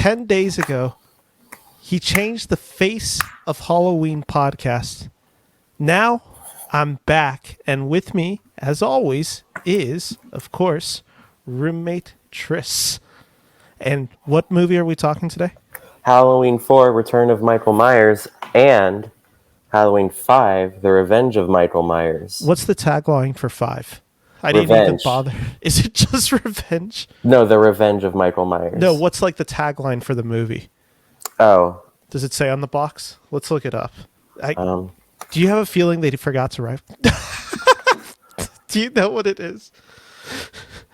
10 days ago, he changed the face of Halloween podcast. Now I'm back, and with me, as always, is, of course, roommate Triss. And what movie are we talking today? Halloween 4, Return of Michael Myers, and Halloween 5, The Revenge of Michael Myers. What's the tagline for 5? I Revenge. didn't even bother. Is it just Revenge? No, The Revenge of Michael Myers. No, what's like the tagline for the movie? Oh. Does it say on the box? Let's look it up. Do you have a feeling they forgot to write? Do you know what it is?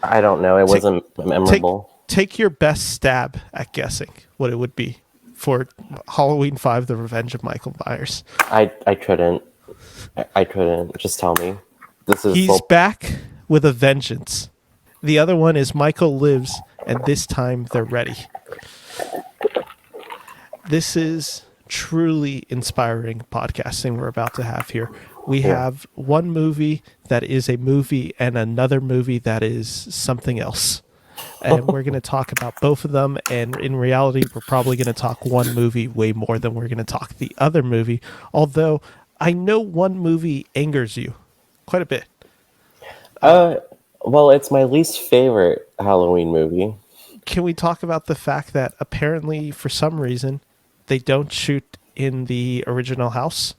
I don't know. It wasn't memorable. Take your best stab at guessing what it would be for Halloween 5, The Revenge of Michael Myers. I couldn't. I couldn't. Just tell me. He's back with a vengeance. The other one is Michael Lives, and this time they're ready. This is truly inspiring podcasting we're about to have here. We have one movie that is a movie and another movie that is something else. And we're going to talk about both of them. And in reality, we're probably going to talk one movie way more than we're going to talk the other movie. Although I know one movie angers you quite a bit. Well, it's my least favorite Halloween movie. Can we talk about the fact that apparently, for some reason, they don't shoot in the original house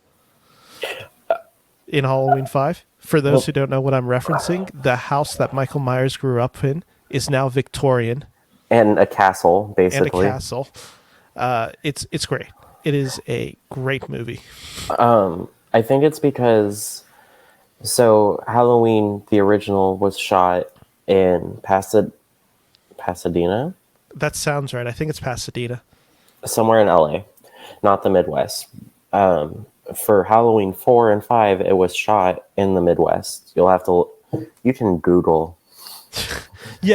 in Halloween 5? For those who don't know what I'm referencing, the house that Michael Myers grew up in is now Victorian. And a castle, basically. It's great. It is a great movie. I think it's because... So, Halloween, the original, was shot in Pasadena? That sounds right. I think it's Pasadena. Somewhere in LA, not the Midwest. For Halloween 4 and 5, it was shot in the Midwest. You can Google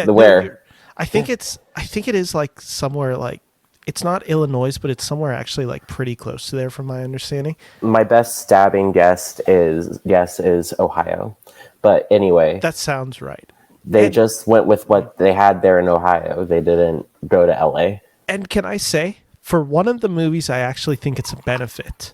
where. I think it is like somewhere like, it's not Illinois, but it's somewhere actually like pretty close to there from my understanding. My best stabbing guess is Ohio. But anyway. That sounds right. They just went with what they had there in Ohio. They didn't go to LA. And can I say, for one of the movies, I actually think it's a benefit.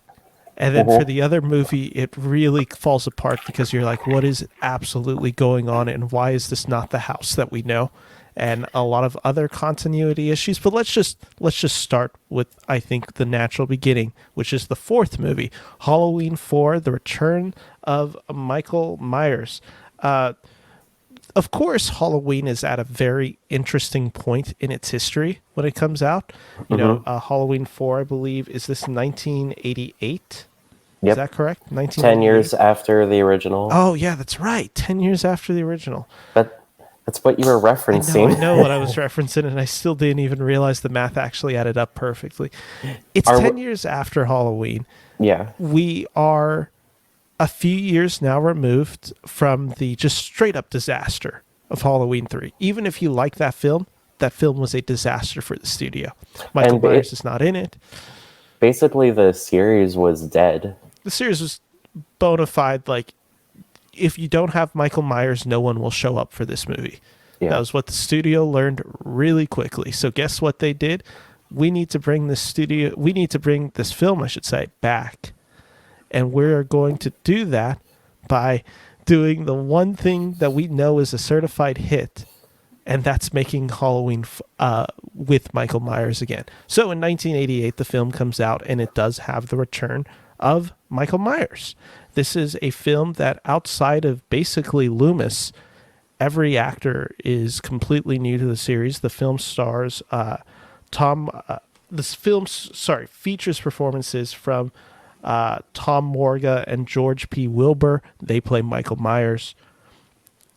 And then for the other movie, it really falls apart because you're like, what is absolutely going on? And why is this not the house that we know? And a lot of other continuity issues. But let's just start with, I think, the natural beginning, which is the fourth movie, Halloween 4, The Return of Michael Myers. Of course, Halloween is at a very interesting point in its history when it comes out. You know, Halloween 4, I believe, is this 1988? Yep. Is that correct? 10 years after the original. Oh, yeah, that's right. 10 years after the original. That's what you were referencing. I know what I was referencing, and I still didn't even realize the math actually added up perfectly. It's 10 years after Halloween. Yeah. We are a few years now removed from the just straight up disaster of Halloween 3. Even if you like that film was a disaster for the studio. Michael Myers is not in it. Basically, the series was dead. The series was bona fide, like, if you don't have Michael Myers, no one will show up for this movie. Yeah. That was what the studio learned really quickly. So guess what they did? We need to bring this film, I should say, back. And we're going to do that by doing the one thing that we know is a certified hit, and that's making Halloween with Michael Myers again. So in 1988, the film comes out, and it does have the return of Michael Myers. This is a film that outside of basically Loomis, every actor is completely new to the series. The film stars features performances from Tom Morga and George P. Wilbur. They play Michael Myers.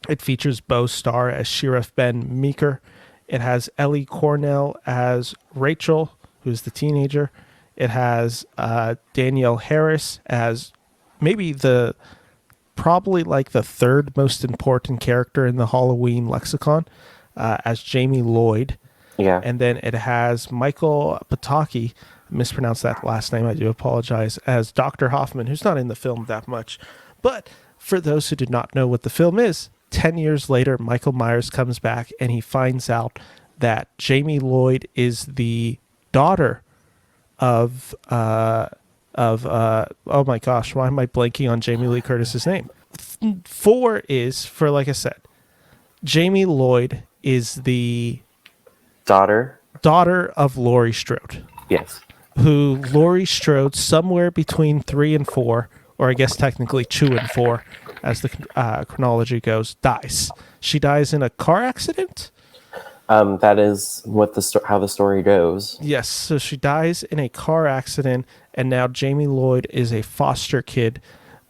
It features Bo Starr as Sheriff Ben Meeker. It has Ellie Cornell as Rachel, who's the teenager. It has Danielle Harris as probably like the third most important character in the Halloween lexicon, as Jamie Lloyd. Yeah. And then it has Michael Pataki, mispronounced that last name, I do apologize, as Dr. Hoffman, who's not in the film that much. But for those who did not know what the film is, 10 years later, Michael Myers comes back and he finds out that Jamie Lloyd is the daughter of oh my gosh, why am I blanking on Jamie Lee Curtis's name? 4 is, for like I said, Jamie Lloyd is the Daughter. of Laurie Strode. Yes. Who Laurie Strode, somewhere between 3 and 4, or I guess technically 2 and 4, as the chronology goes, dies. She dies in a car accident. That is what how the story goes. Yes, so she dies in a car accident, and now Jamie Lloyd is a foster kid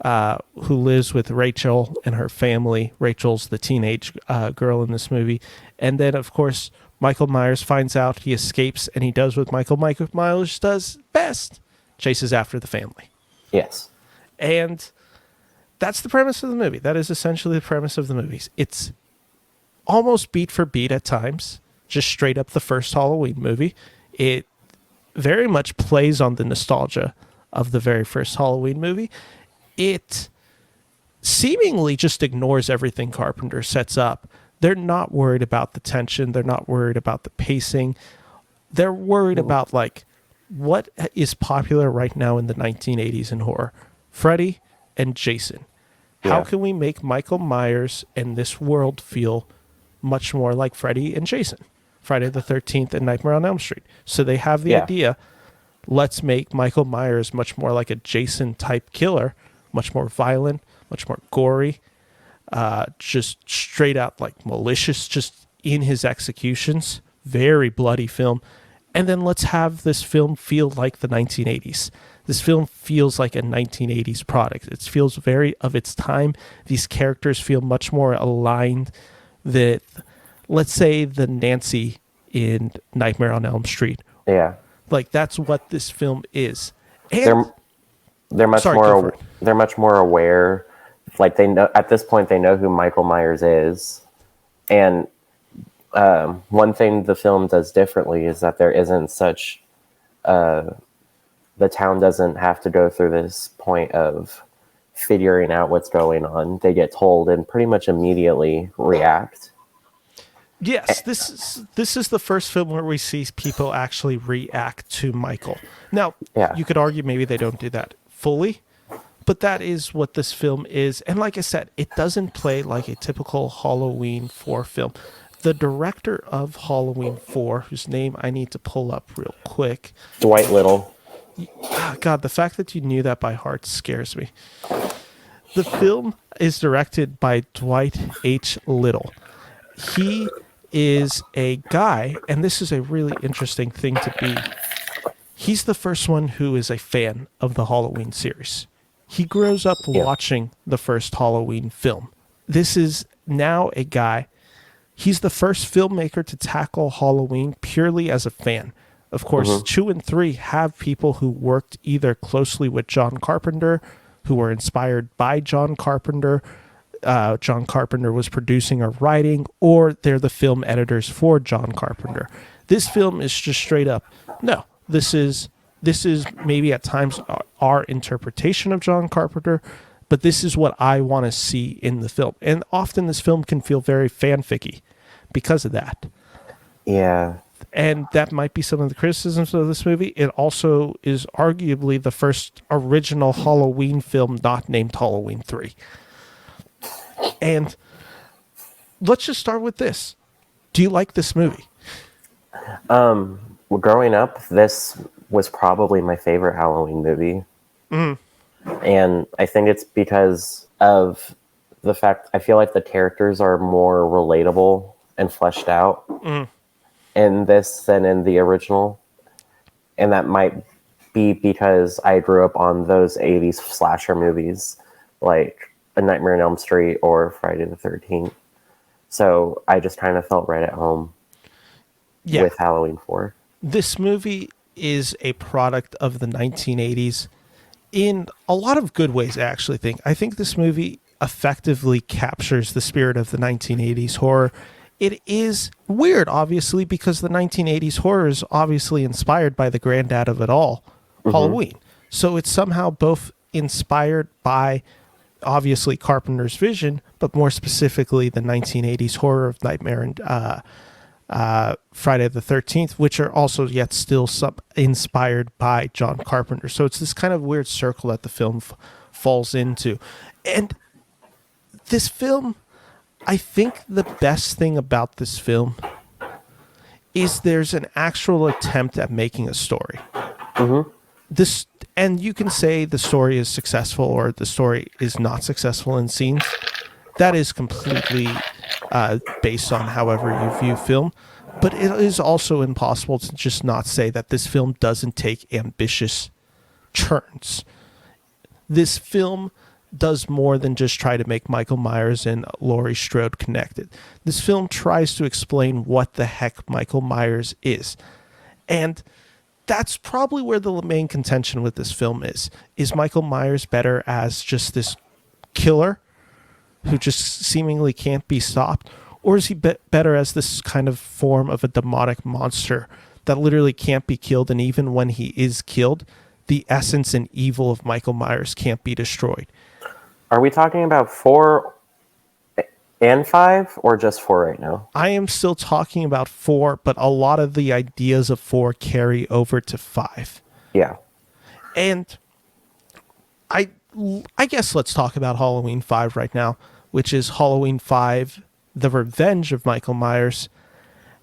who lives with Rachel and her family. Rachel's the teenage girl in this movie. And then, of course, Michael Myers finds out, he escapes, and he does what Michael Myers does best, chases after the family. Yes. And that's the premise of the movie. That is essentially the premise of the movies. It's almost beat for beat at times, just straight up the first Halloween movie. It very much plays on the nostalgia of the very first Halloween movie. It seemingly just ignores everything Carpenter sets up. They're not worried about the tension. They're not worried about the pacing. They're worried about, like, what is popular right now in the 1980s in horror? Freddy and Jason. How can we make Michael Myers and this world feel much more like Freddy and Jason? Friday the 13th and Nightmare on Elm Street. So they have the idea, let's make Michael Myers much more like a Jason-type killer, much more violent, much more gory, just straight out, like, malicious, just in his executions. Very bloody film. And then let's have this film feel like the 1980s. This film feels like a 1980s product. It feels very of its time. These characters feel much more aligned with, let's say, the Nancy in Nightmare on Elm Street. Yeah. Like, that's what this film is. And they're much more aware. Like, they know at this point, they know who Michael Myers is. And one thing the film does differently is that there isn't such the town doesn't have to go through this point of figuring out what's going on. They get told and pretty much immediately react. Yes, this is the first film where we see people actually react to Michael. Now, you could argue maybe they don't do that fully, but that is what this film is. And like I said, it doesn't play like a typical Halloween 4 film. The director of Halloween 4, whose name I need to pull up real quick. Dwight Little. God, the fact that you knew that by heart scares me. The film is directed by Dwight H. Little. He is a guy, and this is a really interesting thing to be. He's the first one who is a fan of the Halloween series. He grows up watching the first Halloween film. This is now a guy. He's the first filmmaker to tackle Halloween purely as a fan. Of course, 2 and 3 have people who worked either closely with John Carpenter, who were inspired by John Carpenter. John Carpenter was producing or writing, or they're the film editors for John Carpenter. This film is just straight up, no, this is maybe at times our interpretation of John Carpenter, but this is what I want to see in the film. And often this film can feel very fanficky because of that. Yeah. And that might be some of the criticisms of this movie. It also is arguably the first original Halloween film not named Halloween 3. And let's just start with this. Do you like this movie? Well, growing up, this was probably my favorite Halloween movie. And I think it's because of the fact I feel like the characters are more relatable and fleshed out in this than in the original. And that might be because I grew up on those 80s slasher movies like A Nightmare on Elm Street or Friday the 13th. So I just kind of felt right at home with Halloween 4. This movie is a product of the 1980s in a lot of good ways, I actually think. I think this movie effectively captures the spirit of the 1980s horror. It is weird, obviously, because the 1980s horror is obviously inspired by the granddad of it all, Halloween. So it's somehow both inspired by, obviously, Carpenter's vision, but more specifically the 1980s horror of Nightmare Friday the 13th, which are also yet still inspired by John Carpenter. So it's this kind of weird circle that the film falls into. And this film, I think the best thing about this film is there's an actual attempt at making a story. Mm-hmm. This, and you can say the story is successful or the story is not successful in scenes. That is completely based on however you view film. But it is also impossible to just not say that this film doesn't take ambitious turns. This film does more than just try to make Michael Myers and Laurie Strode connected. This film tries to explain what the heck Michael Myers is. And that's probably where the main contention with this film is. Is Michael Myers better as just this killer who just seemingly can't be stopped? Or is he better as this kind of form of a demonic monster that literally can't be killed, and even when he is killed, the essence and evil of Michael Myers can't be destroyed? Are we talking about 4 and 5, or just 4 right now? I am still talking about 4, but a lot of the ideas of 4 carry over to 5. Yeah. And I guess let's talk about Halloween 5 right now, which is Halloween 5, The Revenge of Michael Myers.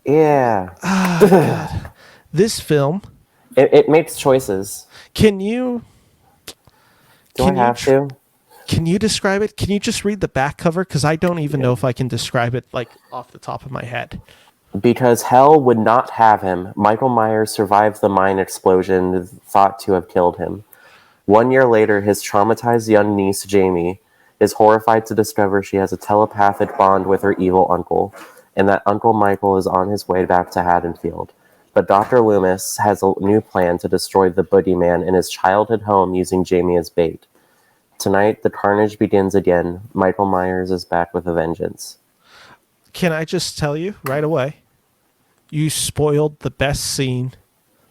Yeah. God. This film... It makes choices. Can you... Do I have to? Can you describe it? Can you just read the back cover? Because I don't even know if I can describe it like off the top of my head. Because hell would not have him, Michael Myers survived the mine explosion thought to have killed him. 1 year later, his traumatized young niece, Jamie, is horrified to discover she has a telepathic bond with her evil uncle, and that Uncle Michael is on his way back to Haddonfield. But Dr. Loomis has a new plan to destroy the boogeyman in his childhood home using Jamie as bait. Tonight, the carnage begins again. Michael Myers is back with a vengeance. Can I just tell you right away, you spoiled the best scene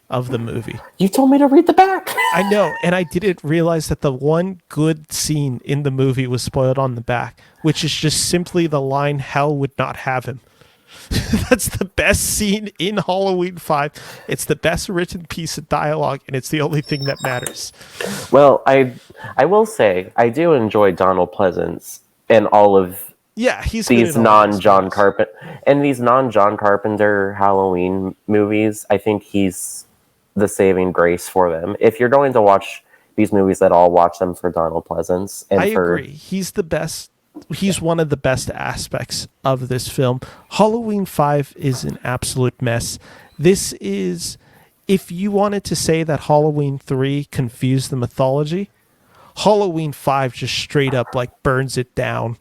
of the movie. You told me to read the back. I know, and I didn't realize that the one good scene in the movie was spoiled on the back, which is just simply the line, "Hell would not have him." That's the best scene in Halloween 5. It's the best written piece of dialogue, and it's the only thing that matters. Well, I will say, I do enjoy Donald Pleasance and all of he's these non-John Carpenter and these non-John Carpenter Halloween movies. I think he's the saving grace for them. If you're going to watch these movies at all, watch them for Donald Pleasance. And I agree. He's the best. He's one of the best aspects of this film. Halloween 5 is an absolute mess. This is, if you wanted to say that Halloween 3 confused the mythology, Halloween 5 just straight up like burns it down,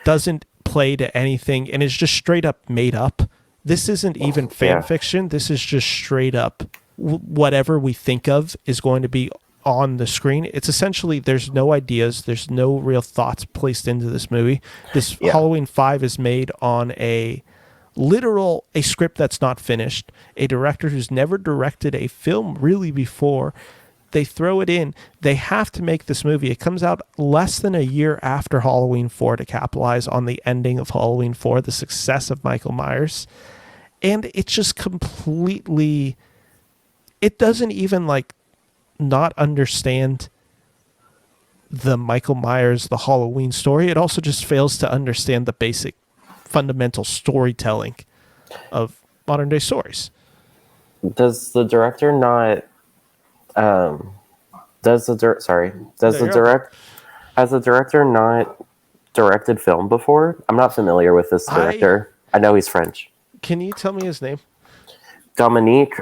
doesn't play to anything, and is just straight up made up. This isn't even fan fiction. This is just straight up whatever we think of is going to be on the screen. It's essentially, there's no ideas, there's no real thoughts placed into this movie. This Halloween 5 is made on a script that's not finished, a director who's never directed a film really before. They throw it in. They have to make this movie. It comes out less than a year after Halloween 4 to capitalize on the ending of Halloween 4, the success of Michael Myers. And it just completely, it doesn't even like not understand the Michael Myers, the Halloween story. It also just fails to understand the basic fundamental storytelling of modern day stories. Does the director not has the director not directed film before? I'm not familiar with this director. I know he's French. Can you tell me his name? Dominique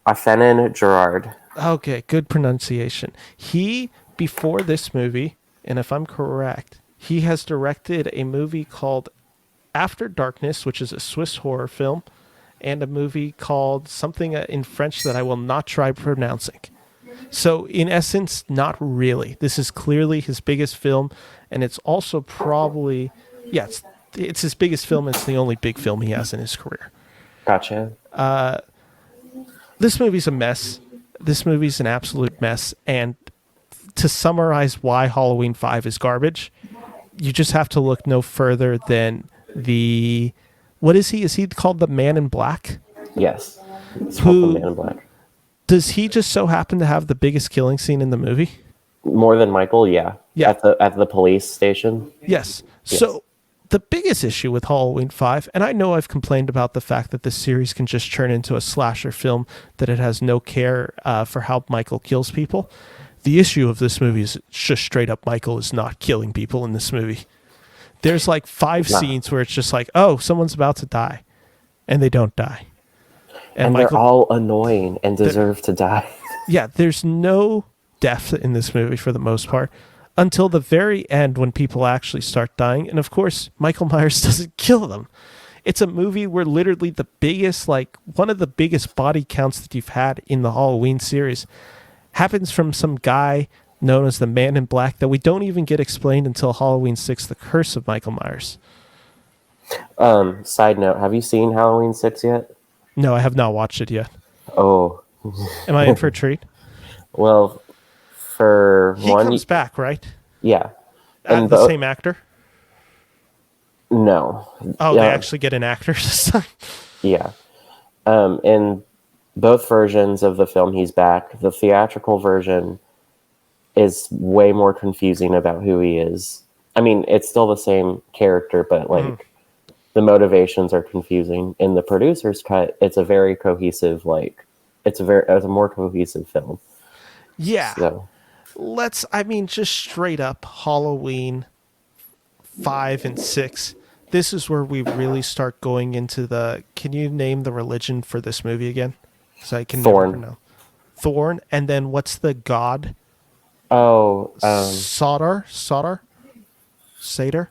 Afenin Gerard. Okay, good pronunciation. He, before this movie, and if I'm correct, he has directed a movie called After Darkness, which is a Swiss horror film, and a movie called something in French that I will not try pronouncing. So, in essence, not really. This is clearly his biggest film, and it's also probably, it's his biggest film. It's the only big film he has in his career. Gotcha. This movie's a mess. This movie's an absolute mess. And to summarize why Halloween 5 is garbage, you just have to look no further than the What is he? Is he called the Man in Black? Yes. It's called The Man Who in Black. does he just so happen to have the biggest killing scene in the movie? More than Michael, yeah. Yeah. At the police station. Yes. Yes. So the biggest issue with Halloween 5, and I know I've complained about the fact that this series can just turn into a slasher film, that it has no care for how Michael kills people. The issue of this movie is just straight up Michael is not killing people in this movie. There's like 5 Nah. scenes where it's just like, oh, someone's about to die, and they don't die. And Michael, they're all annoying and deserve to die. yeah, there's no death in this movie for the most part until the very end when people actually start dying. And of course, Michael Myers doesn't kill them. It's a movie where literally the biggest, like one of the biggest body counts that you've had in the Halloween series happens from some guy known as the Man in Black that we don't even get explained until Halloween 6, The Curse of Michael Myers. Side note, have you seen Halloween 6 yet? No, I have not watched it yet. Oh. Am I in for a treat? Well, for He one... comes back, right? Yeah. And the same actor? No. Oh, they actually get an actor this time? Yeah. In both versions of the film, he's back. The theatrical version is way more confusing about who he is. I mean, it's still the same character, but like the motivations are confusing. In the producer's cut, it's a very cohesive, like it's a more cohesive film. Yeah. So. Just straight up Halloween 5 and 6. This is where we really start going into the. Can you name the religion for this movie again? So I can Thorn. never know. Thorn, and then what's the god? Oh, Sodar, Seder,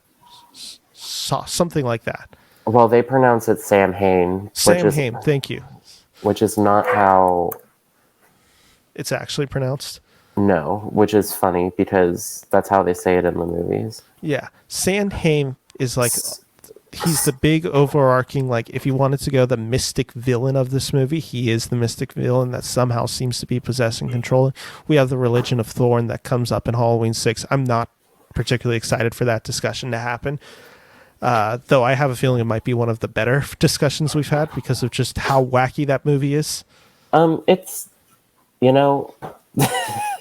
something like that. Well, they pronounce it Samhain. Samhain. Thank you. Which is not how it's actually pronounced. No, which is funny because that's how they say it in the movies. Yeah, Samhain is like. He's the big overarching, like, if you wanted to go the mystic villain of this movie, he is the mystic villain that somehow seems to be possessing control. We have the religion of Thorn that comes up in Halloween 6. I'm not particularly excited for that discussion to happen, though I have a feeling it might be one of the better discussions we've had because of just how wacky that movie is. It's,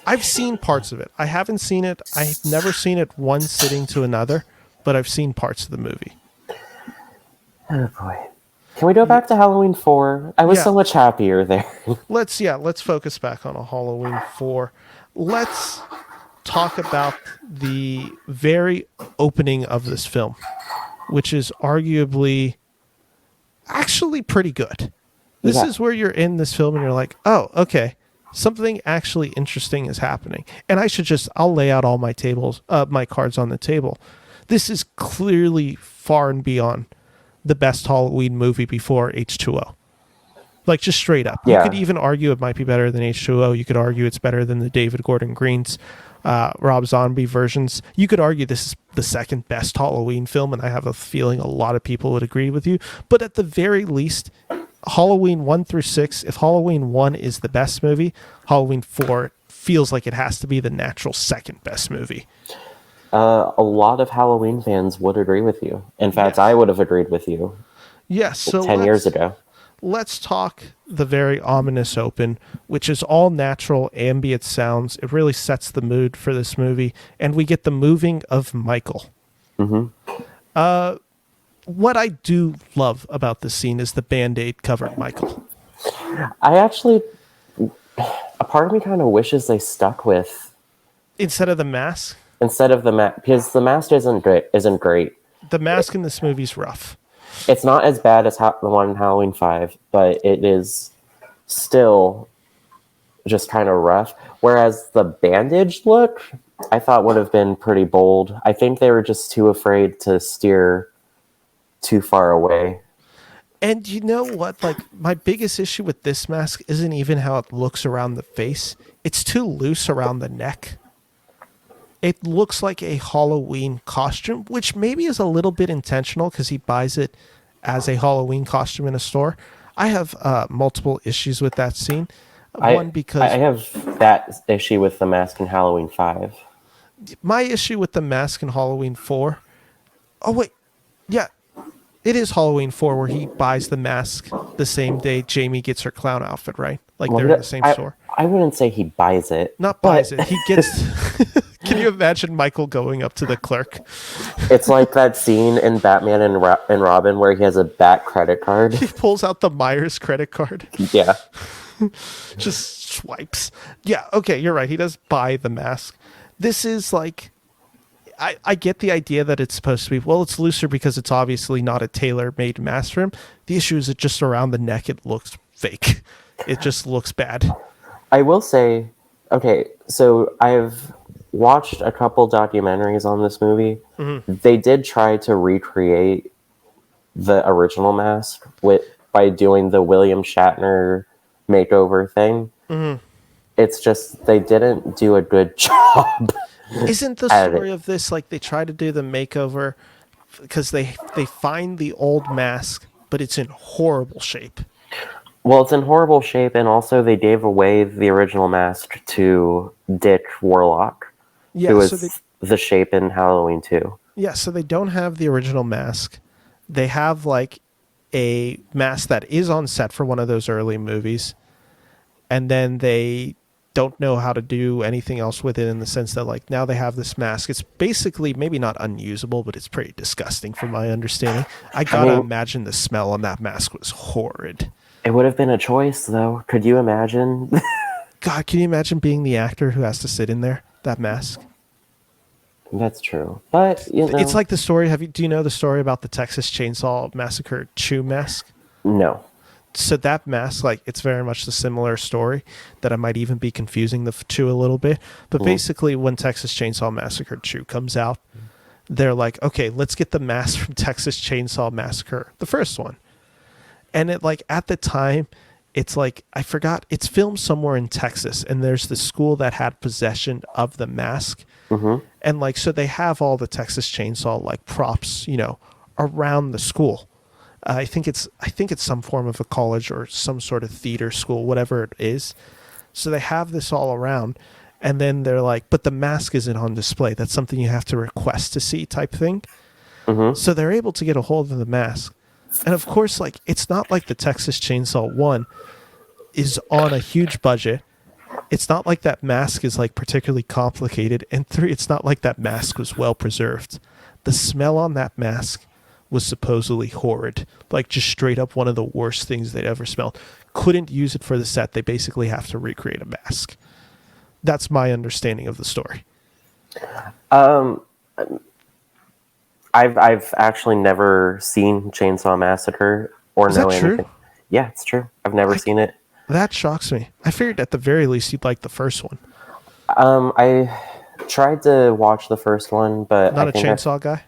I've seen parts of it. I haven't seen it. I've never seen it one sitting to another, but I've seen parts of the movie. Oh boy. Can we go back to Halloween 4? I was so much happier there. Let's focus back on a Halloween 4. Let's talk about the very opening of this film, which is arguably actually pretty good. This is where you're in this film and you're like, oh, okay, something actually interesting is happening. And I'll lay out all my my cards on the table. This is clearly far and beyond the best Halloween movie before H2O. Like, just straight up. Yeah. You could even argue it might be better than H2O. You could argue it's better than the David Gordon Green's Rob Zombie versions. You could argue this is the second best Halloween film, and I have a feeling a lot of people would agree with you. But at the very least, Halloween 1 through 6, if Halloween 1 is the best movie, Halloween 4 feels like it has to be the natural second best movie. A lot of Halloween fans would agree with you. In fact, I would have agreed with you. Yes, so 10 years ago. Let's talk the very ominous open, which is all natural ambient sounds. It really sets the mood for this movie, and we get the moving of Michael. Mm-hmm. What I do love about this scene is the Band-Aid covered Michael. A part of me kind of wishes they stuck with instead of the mask. Instead of the mask, because the mask isn't great. The mask in this movie's rough. It's not as bad as the one in Halloween 5, but it is still just kind of rough. Whereas the bandaged look, I thought would have been pretty bold. I think they were just too afraid to steer too far away. And you know what? Like, my biggest issue with this mask isn't even how it looks around the face. It's too loose around the neck. It looks like a Halloween costume, which maybe is a little bit intentional because he buys it as a Halloween costume in a store. I have multiple issues with that scene. One, because I have that issue with the mask in Halloween 5. My issue with the mask in Halloween 4. Oh, wait. Yeah. It is Halloween 4 where he buys the mask the same day Jamie gets her clown outfit, right? Like Well, they're in the same store. I wouldn't say he buys it, Not buys but it. He gets. Can you imagine Michael going up to the clerk? it's like that scene in Batman and Robin where he has a Bat credit card. He pulls out the Myers credit card, Yeah. just swipes. Yeah, okay, you're right. He does buy the mask. This is like. I get the idea that it's supposed to be, well, it's looser because it's obviously not a tailor-made mask for him. The issue is that just around the neck, it looks fake. It just looks bad. I will say, okay, so I've watched a couple documentaries on this movie. Mm-hmm. They did try to recreate the original mask by doing the William Shatner makeover thing. Mm-hmm. It's just they didn't do a good job. Isn't the story of this like they try to do the makeover because they find the old mask, but it's in horrible shape? Well, it's in horrible shape, and also they gave away the original mask to Dick Warlock, who was the shape in Halloween 2. Yeah, so they don't have the original mask. They have like a mask that is on set for one of those early movies, and then they don't know how to do anything else with it in the sense that like now they have this mask. It's basically maybe not unusable, but it's pretty disgusting from my understanding. I gotta imagine the smell on that mask was horrid. It would have been a choice though. Could you imagine? God, can you imagine being the actor who has to sit in there, that mask? That's true. But it's like the story. Do you know the story about the Texas Chainsaw Massacre Chew mask? No. So that mask, like, it's very much the similar story that I might even be confusing the two a little bit. But basically, when Texas Chainsaw Massacre 2 comes out, they're like, okay, let's get the mask from Texas Chainsaw Massacre, the first one. And it, like, at the time, it's like, I forgot, it's filmed somewhere in Texas, and there's the school that had possession of the mask. Mm-hmm. And, like, so they have all the Texas Chainsaw, like, props, around the school. I think it's some form of a college or some sort of theater school, whatever it is. So they have this all around, and then they're like, but the mask isn't on display. That's something you have to request to see type thing. Mm-hmm. So they're able to get a hold of the mask. And of course, like, it's not like the Texas Chainsaw 1 is on a huge budget. It's not like that mask is like particularly complicated. And 3, it's not like that mask was well preserved. The smell on that mask was supposedly horrid, like just straight up one of the worst things they'd ever smelled. Couldn't use it for the set. They basically have to recreate a mask. That's my understanding of the story. I've actually never seen Chainsaw Massacre or know anything. True? Yeah, it's true. I've never seen it. That shocks me. I figured at the very least you'd like the first one. I tried to watch the first one, but not a chainsaw guy.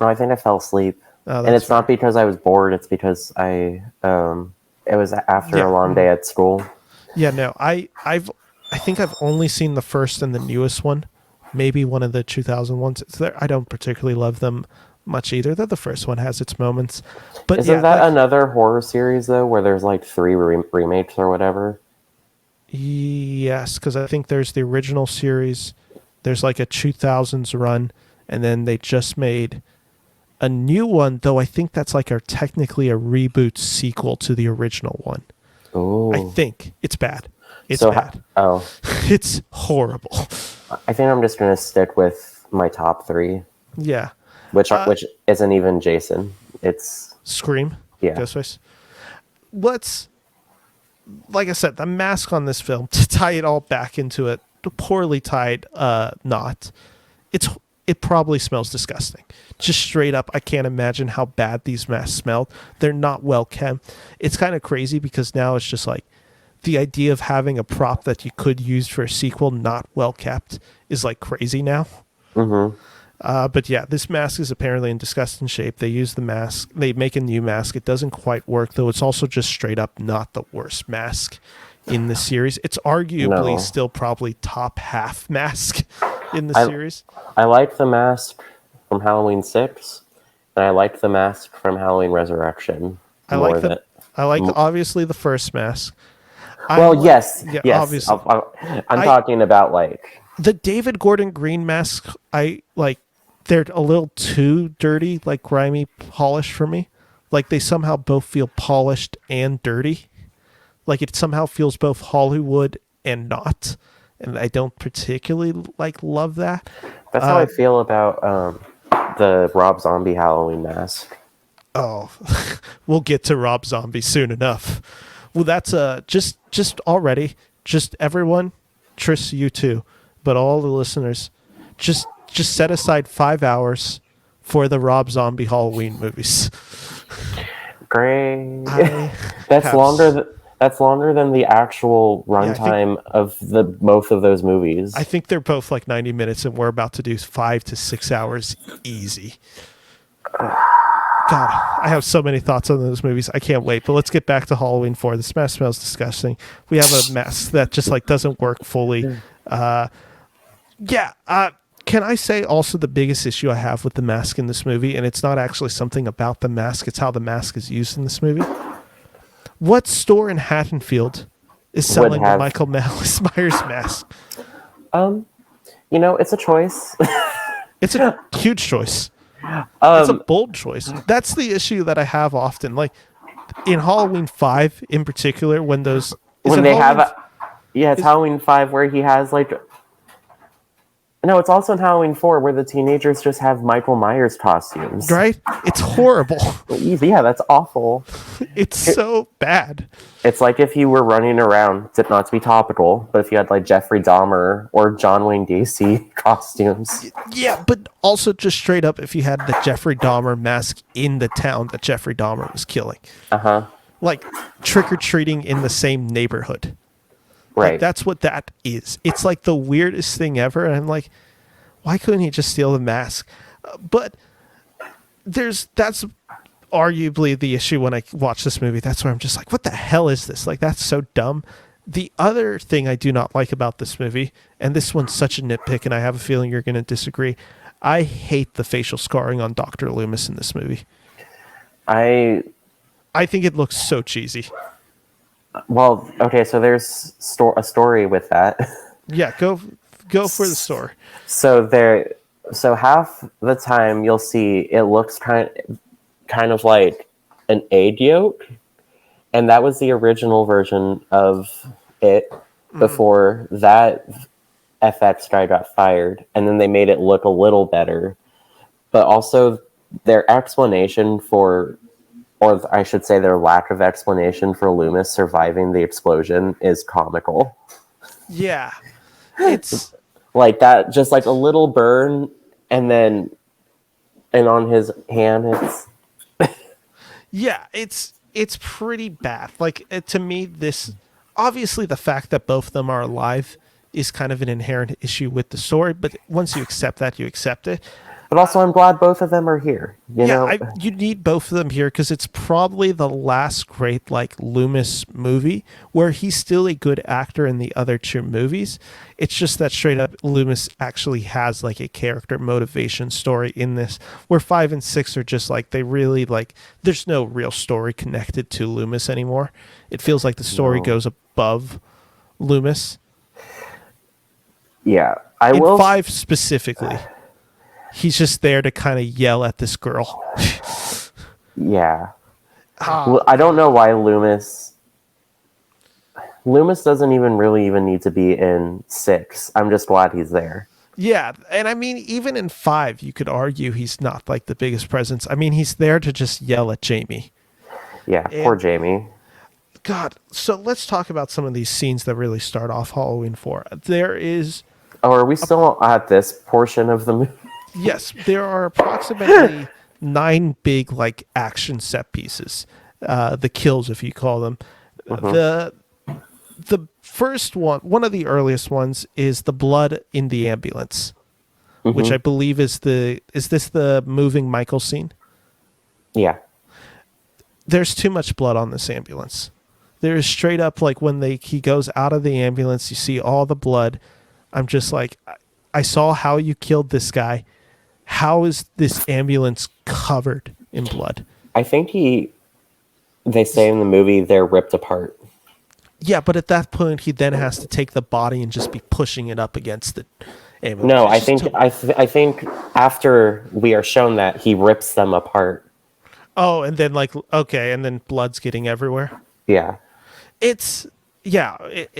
No, I think I fell asleep, and it's not because I was bored. It's because it was after a long day at school. Yeah, no, I think I've only seen the first and the newest one, maybe one of the 2001s. I don't particularly love them much either. Though the first one has its moments, but isn't that another horror series though, where there's like 3 remakes or whatever? Yes, because I think there's the original series. There's like a 2000s run, and then they just made a new one, though I think that's like technically a reboot sequel to the original one. Oh, I think it's bad. It's bad. It's horrible. I think I'm just gonna stick with my top 3. Yeah, which isn't even Jason. It's Scream. Yeah, Ghostface. Like I said, the mask on this film, to tie it all back into a poorly tied knot. It probably smells disgusting. Just straight up, I can't imagine how bad these masks smelled. They're not well kept. It's kind of crazy because now it's just like the idea of having a prop that you could use for a sequel not well kept is like crazy now. Mm-hmm. But yeah, this mask is apparently in disgusting shape. They use the mask. They make a new mask. It doesn't quite work, though. It's also just straight up not the worst mask in the series. It's arguably still probably top half mask in the series. I liked the mask from Halloween 6, and I liked the mask from Halloween Resurrection. I like obviously the first mask. Yes. Obviously. I'm talking about like the David Gordon Green mask. I like they're a little too dirty, like grimy, polished for me. Like they somehow both feel polished and dirty. Like it somehow feels both Hollywood and not. And I don't particularly like love that. That's how I feel about the Rob Zombie Halloween mask. Oh, we'll get to Rob Zombie soon enough. Well, that's just already, just everyone, Tris, you too, but all the listeners, just set aside 5 hours for the Rob Zombie Halloween movies. Great. That's longer. That's longer than the actual runtime of the both of those movies. I think they're both like 90 minutes, and we're about to do 5 to 6 hours easy. God, I have so many thoughts on those movies. I can't wait. But let's get back to Halloween 4. This mask smells disgusting. We have a mask that just like doesn't work fully. Can I say also the biggest issue I have with the mask in this movie, and it's not actually something about the mask, it's how the mask is used in this movie. What store in Haddonfield is selling the Michael Myers mask? It's a choice. It's a huge choice. It's a bold choice. That's the issue that I have often. Like in Halloween 5 in particular, when those... it's Halloween 5 where he has like... No, it's also in Halloween 4 where the teenagers just have Michael Myers costumes. Right? It's horrible. Yeah, that's awful. It's so bad. It's like if you were running around, not to be topical, but if you had like Jeffrey Dahmer or John Wayne Gacy costumes. Yeah, but also just straight up if you had the Jeffrey Dahmer mask in the town that Jeffrey Dahmer was killing. Uh-huh. Like trick-or-treating in the same neighborhood. Right. Like, that's what that is. It's like the weirdest thing ever. And I'm like, why couldn't he just steal the mask? But that's arguably the issue when I watch this movie. That's where I'm just like, what the hell is this? Like, that's so dumb. The other thing I do not like about this movie, and this one's such a nitpick, and I have a feeling you're going to disagree. I hate the facial scarring on Dr. Loomis in this movie. I think it looks so cheesy. Well, okay, so there's a story with that. Yeah, go for the story. So half the time you'll see it looks kind of like an egg yolk, and that was the original version of it before that FX guy got fired, and then they made it look a little better. But also their explanation for, or I should say their lack of explanation for Loomis surviving the explosion is comical. Yeah. It's like that, just like a little burn and on his hand it's yeah, it's pretty bad. Like to me, this obviously the fact that both of them are alive is kind of an inherent issue with the story, but once you accept that, you accept it. But also, I'm glad both of them are here. You need both of them here because it's probably the last great like Loomis movie where he's still a good actor in the other two movies. It's just that straight up Loomis actually has like a character motivation story in this, where 5 and 6 are just like they really like. There's no real story connected to Loomis anymore. It feels like the story goes above Loomis. Yeah, in 5 specifically. He's just there to kind of yell at this girl. Yeah. Well, I don't know why Loomis doesn't even need to be in 6. I'm just glad he's there. Yeah, and I mean, even in 5, you could argue he's not like the biggest presence. I mean, he's there to just yell at Jamie. Yeah, poor Jamie. God, so let's talk about some of these scenes that really start off Halloween 4. There is... Oh, are we still at this portion of the movie? Yes, there are approximately 9 big like action set pieces, the kills if you call them. The first one of the earliest ones is the blood in the ambulance, which I believe is this the moving Michael scene? Yeah. There's too much blood on this ambulance. There is straight up like when he goes out of the ambulance, you see all the blood. I'm just like, I saw how you killed this guy. How is this ambulance covered in blood? I think they say in the movie they're ripped apart. Yeah, but at that point he then has to take the body and just be pushing it up against it. Anyway, No, it's I just think I think after we are shown that, he rips them apart. oh, and then like okay, and then blood's getting everywhere. Yeah, It's yeah,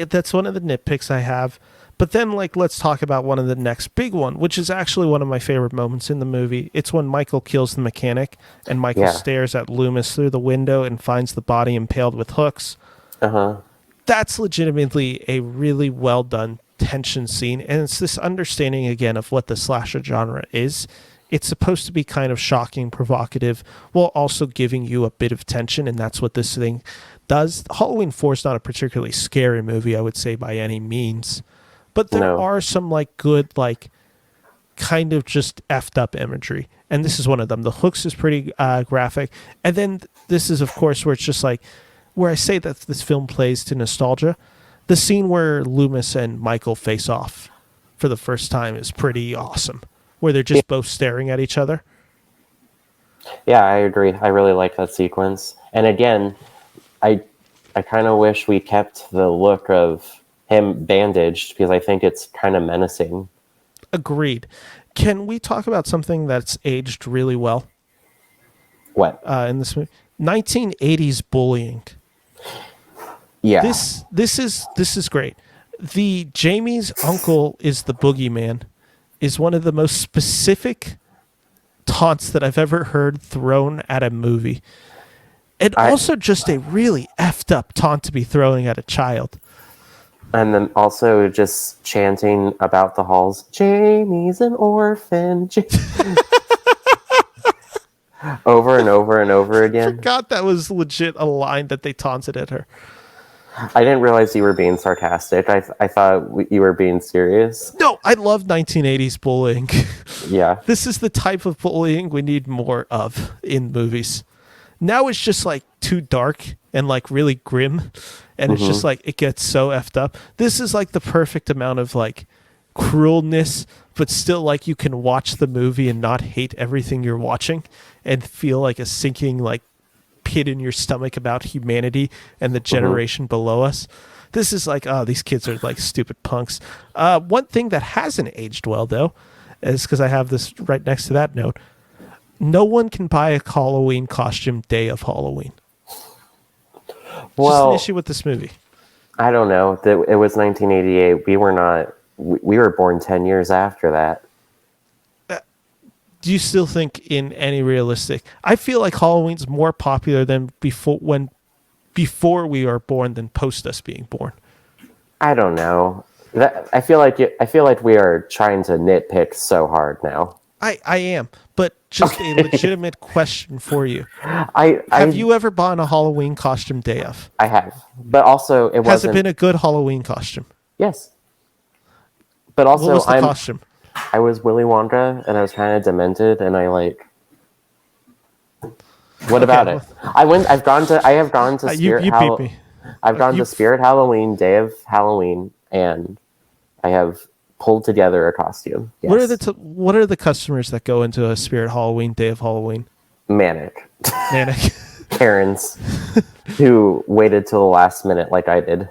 that's one of the nitpicks I have. But then like let's talk about one of the next big one, which is actually one of my favorite moments in the movie. It's when Michael kills the mechanic and Michael yeah, stares at Loomis through the window and finds the body impaled with hooks. uh-huh. That's legitimately a really well done tension scene, and it's this understanding again of what the slasher genre is. It's supposed to be kind of shocking, provocative, while also giving you a bit of tension, and that's what this thing does. Halloween 4 is not a particularly scary movie, I would say, by any means, but there No. are some like good, like kind of just effed up imagery, and this is one of them. The hooks is pretty graphic, and then this is of course where it's just like where I say that this film plays to nostalgia. The scene where Loomis and Michael face off for the first time is pretty awesome, where they're Yeah, just both staring at each other. yeah, I agree. I really like that sequence. And again, I I kind of wish we kept the look of him bandaged because I think it's kind of menacing. Agreed. Can we talk about something that's aged really well What? in this movie? 1980s bullying. Yeah. This is great. The Jamie's uncle is the boogeyman is one of the most specific taunts that I've ever heard thrown at a movie. And I also just a really effed up taunt to be throwing at a child. and then also just chanting about the halls. Jamie's an orphan. Over and over and over again. Forgot that was legit a line that they taunted at her. I didn't realize you were being sarcastic. I thought you were being serious. No, I love 1980s bullying. Yeah. This is the type of bullying we need more of in movies. Now it's just like too dark and like really grim, and it's just like it gets so effed up. This is like the perfect amount of like cruelness, but still like you can watch the movie and not hate everything you're watching and feel like a sinking like pit in your stomach about humanity and the generation below us. This is like, oh, these kids are like stupid punks. One thing that hasn't aged well though is because I have this right next to that note. No one can buy a Halloween costume day of Halloween. Just an Well, issue with this movie. I don't know. It was 1988. We were not. We were born 10 years after that. Do you still think in any realistic? I feel like Halloween's more popular than before we are born than post us being born. I don't know. I feel like we are trying to nitpick so hard now. I am, but just a legitimate question for you. I Have you ever bought a Halloween costume day of? I have, but also it Has wasn't. it been a good Halloween costume? Yes, but What also was the costume? I was Willy Wonka and I was kind of demented and I like. What about it? I have gone to Spirit you beat me. I've gone you- to Spirit Halloween, Day of Halloween, and I have pulled together a costume. Yes. What are the customers that go into a Spirit Halloween day of Halloween? Manic Manic. Karens who waited till the last minute like I did.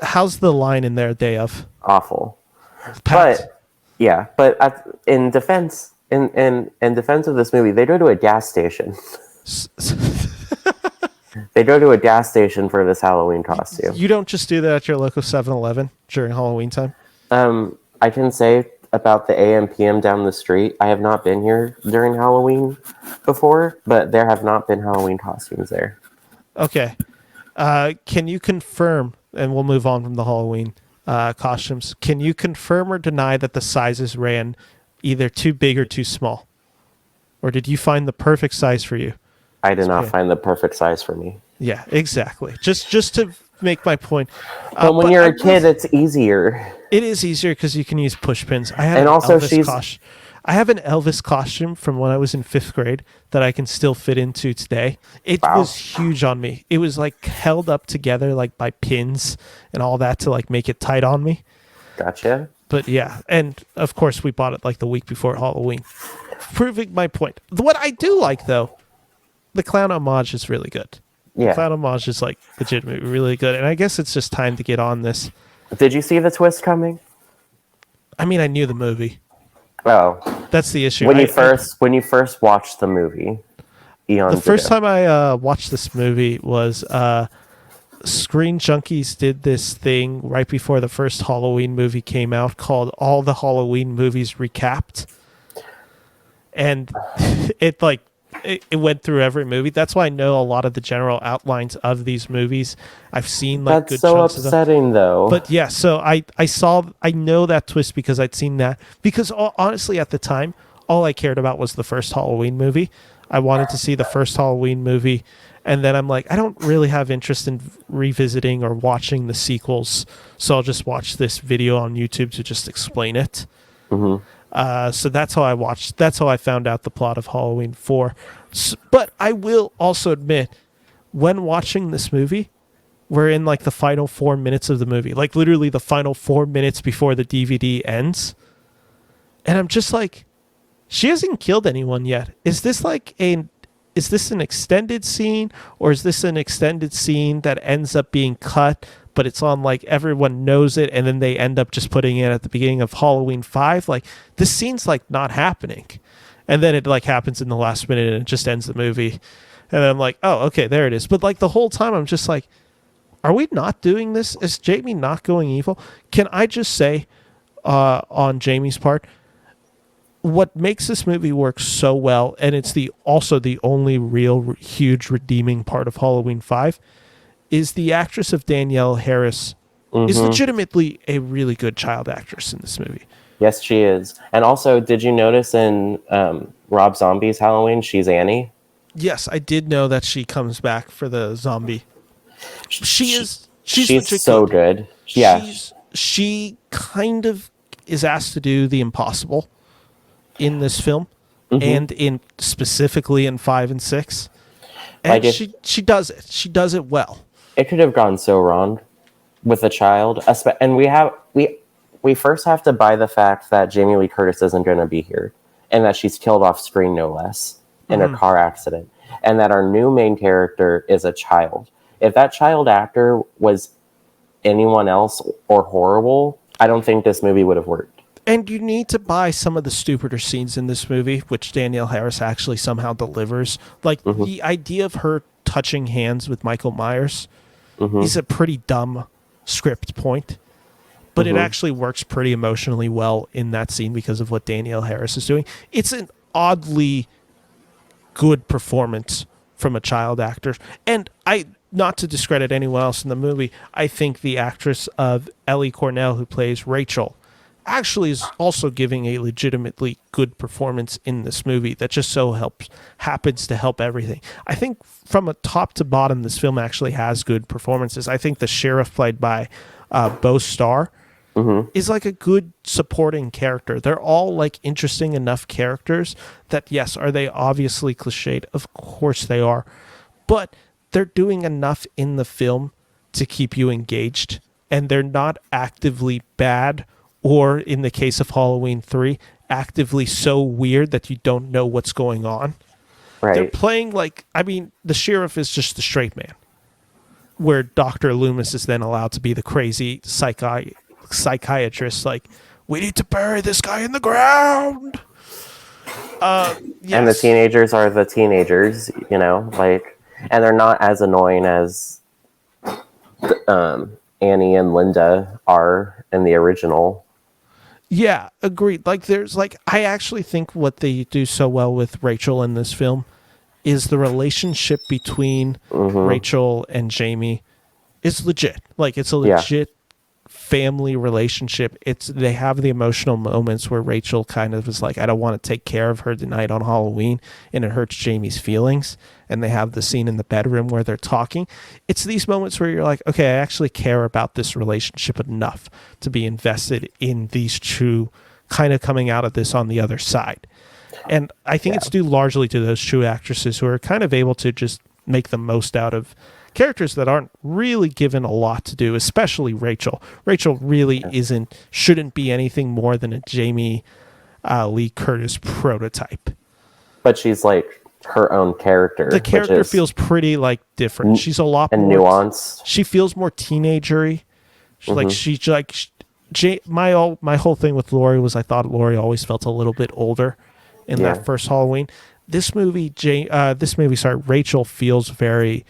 How's the line in there day of? Awful. Packed. But yeah, but in defense in defense of this movie, they go to a gas station. They go to a gas station for this Halloween costume. You don't just do that at your local 7-Eleven during Halloween time? I can say about the AM PM down the street, I have not been here during Halloween before, but there have not been Halloween costumes there. Okay. Can you confirm, and we'll move on from the Halloween costumes, can you confirm or deny that the sizes ran either too big or too small? Or did you find the perfect size for you? I did not find the perfect size for me. Yeah, exactly. Just to make my point. But when you're a kid, it's easier. It is easier because you can use push pins. I have I have an Elvis costume from when I was in 5th grade that I can still fit into today. It was huge on me. It was like held up together like by pins and all that to like make it tight on me. Gotcha. But yeah, and of course we bought it like the week before Halloween. Proving my point. What I do like though, the clown homage is really good. Yeah. Clown homage is like legitimately really good, and I guess it's just time to get on this. Did you see the twist coming? I mean, I knew the movie. Oh, That's the issue. when you first watched the movie The eons first ago. time I watched this movie was Screen Junkies did this thing right before the first Halloween movie came out called All the Halloween Movies Recapped. And it like it went through every movie. That's why I know a lot of the general outlines of these movies. I've seen like That's good so chunks of them. upsetting, though. But yeah, so I know that twist because I'd seen that because honestly at the time all I cared about was the first Halloween movie. I wanted to see the first Halloween movie, and then I'm like I don't really have interest in revisiting or watching the sequels, so I'll just watch this video on YouTube to just explain it. Hmm. So that's how I watched. That's how I found out the plot of Halloween 4. But I will also admit, when watching this movie, we're in like the final 4 minutes of the movie, like literally the final 4 minutes before the DVD ends, and I'm just like, she hasn't killed anyone yet. Is this an extended scene, or is this an extended scene that ends up being cut, but it's on like everyone knows it, and then they end up just putting it at the beginning of Halloween 5? Like this scene's like not happening, and then it like happens in the last minute and it just ends the movie, and I'm like, oh okay, there it is. But like the whole time I'm just like, are we not doing this? Is Jamie not going evil? Can I just say, on Jamie's part, what makes this movie work so well, and it's the also the only real huge redeeming part of Halloween 5, is the actress of Danielle Harris is Hmm. legitimately a really good child actress in this movie. Yes, she is. And also, did you notice in Rob Zombie's Halloween, she's Annie? Yes, I did know that she comes back for the zombie. She, She's she's legit so good. good. Yeah. She kind of is asked to do the impossible in this film, Hmm. and in specifically in 5 and 6, Like, and if she does it. She does it well. it could have gone so wrong with a child, and we first have to buy the fact that Jamie Lee Curtis isn't going to be here, and that she's killed off screen, no less, in a car accident, and that our new main character is a child. If that child actor was anyone else or horrible, I don't think this movie would have worked. And you need to buy some of the stupider scenes in this movie, which Danielle Harris actually somehow delivers. Like Hmm. the idea of her touching hands with Michael Myers Hmm. is a pretty dumb script point, but it Hmm. actually works pretty emotionally well in that scene because of what Danielle Harris is doing. It's an oddly good performance from a child actor. And I, not to discredit anyone else in the movie, I think the actress of Ellie Cornell, who plays Rachel, actually is also giving a legitimately good performance in this movie that just so happens to help everything. I think from a top to bottom, this film actually has good performances. I think the sheriff played by Bo Starr Hmm. is like a good supporting character. They're all like interesting enough characters that, yes, are they obviously cliched? Of course they are. But they're doing enough in the film to keep you engaged, and they're not actively bad, or in the case of Halloween 3, actively so weird that you don't know what's going on. They're Right. playing like, I mean, the sheriff is just the straight man, where Dr. Loomis is then allowed to be the crazy psychiatrist, like, we need to bury this guy in the ground. And the Yes. teenagers are the teenagers, like, and they're not as annoying as Annie and Linda are in the original. Yeah, agreed. Like, there's like, I actually think what they do so well with Rachel in this film is the relationship between Hmm. Rachel and Jamie is legit. Like, it's a Yeah. legit family relationship. It's they have the emotional moments where Rachel kind of is like, I don't want to take care of her tonight on Halloween, and it hurts Jamie's feelings. And they have the scene in the bedroom where they're talking. It's these moments where you're like, okay, I actually care about this relationship enough to be invested in these two kind of coming out of this on the other side. And I think Yeah. it's due largely to those two actresses who are kind of able to just make the most out of characters that aren't really given a lot to do, especially Rachel. Rachel really shouldn't be anything more than a Jamie Lee Curtis prototype. But she's like her own character, The which character is feels pretty like different. She's a lot and more. nuanced. She feels more teenagery. She's Hmm. like My whole thing with Laurie was I thought Laurie always felt a little bit older in Yeah. that first Halloween. Sorry, Rachel feels very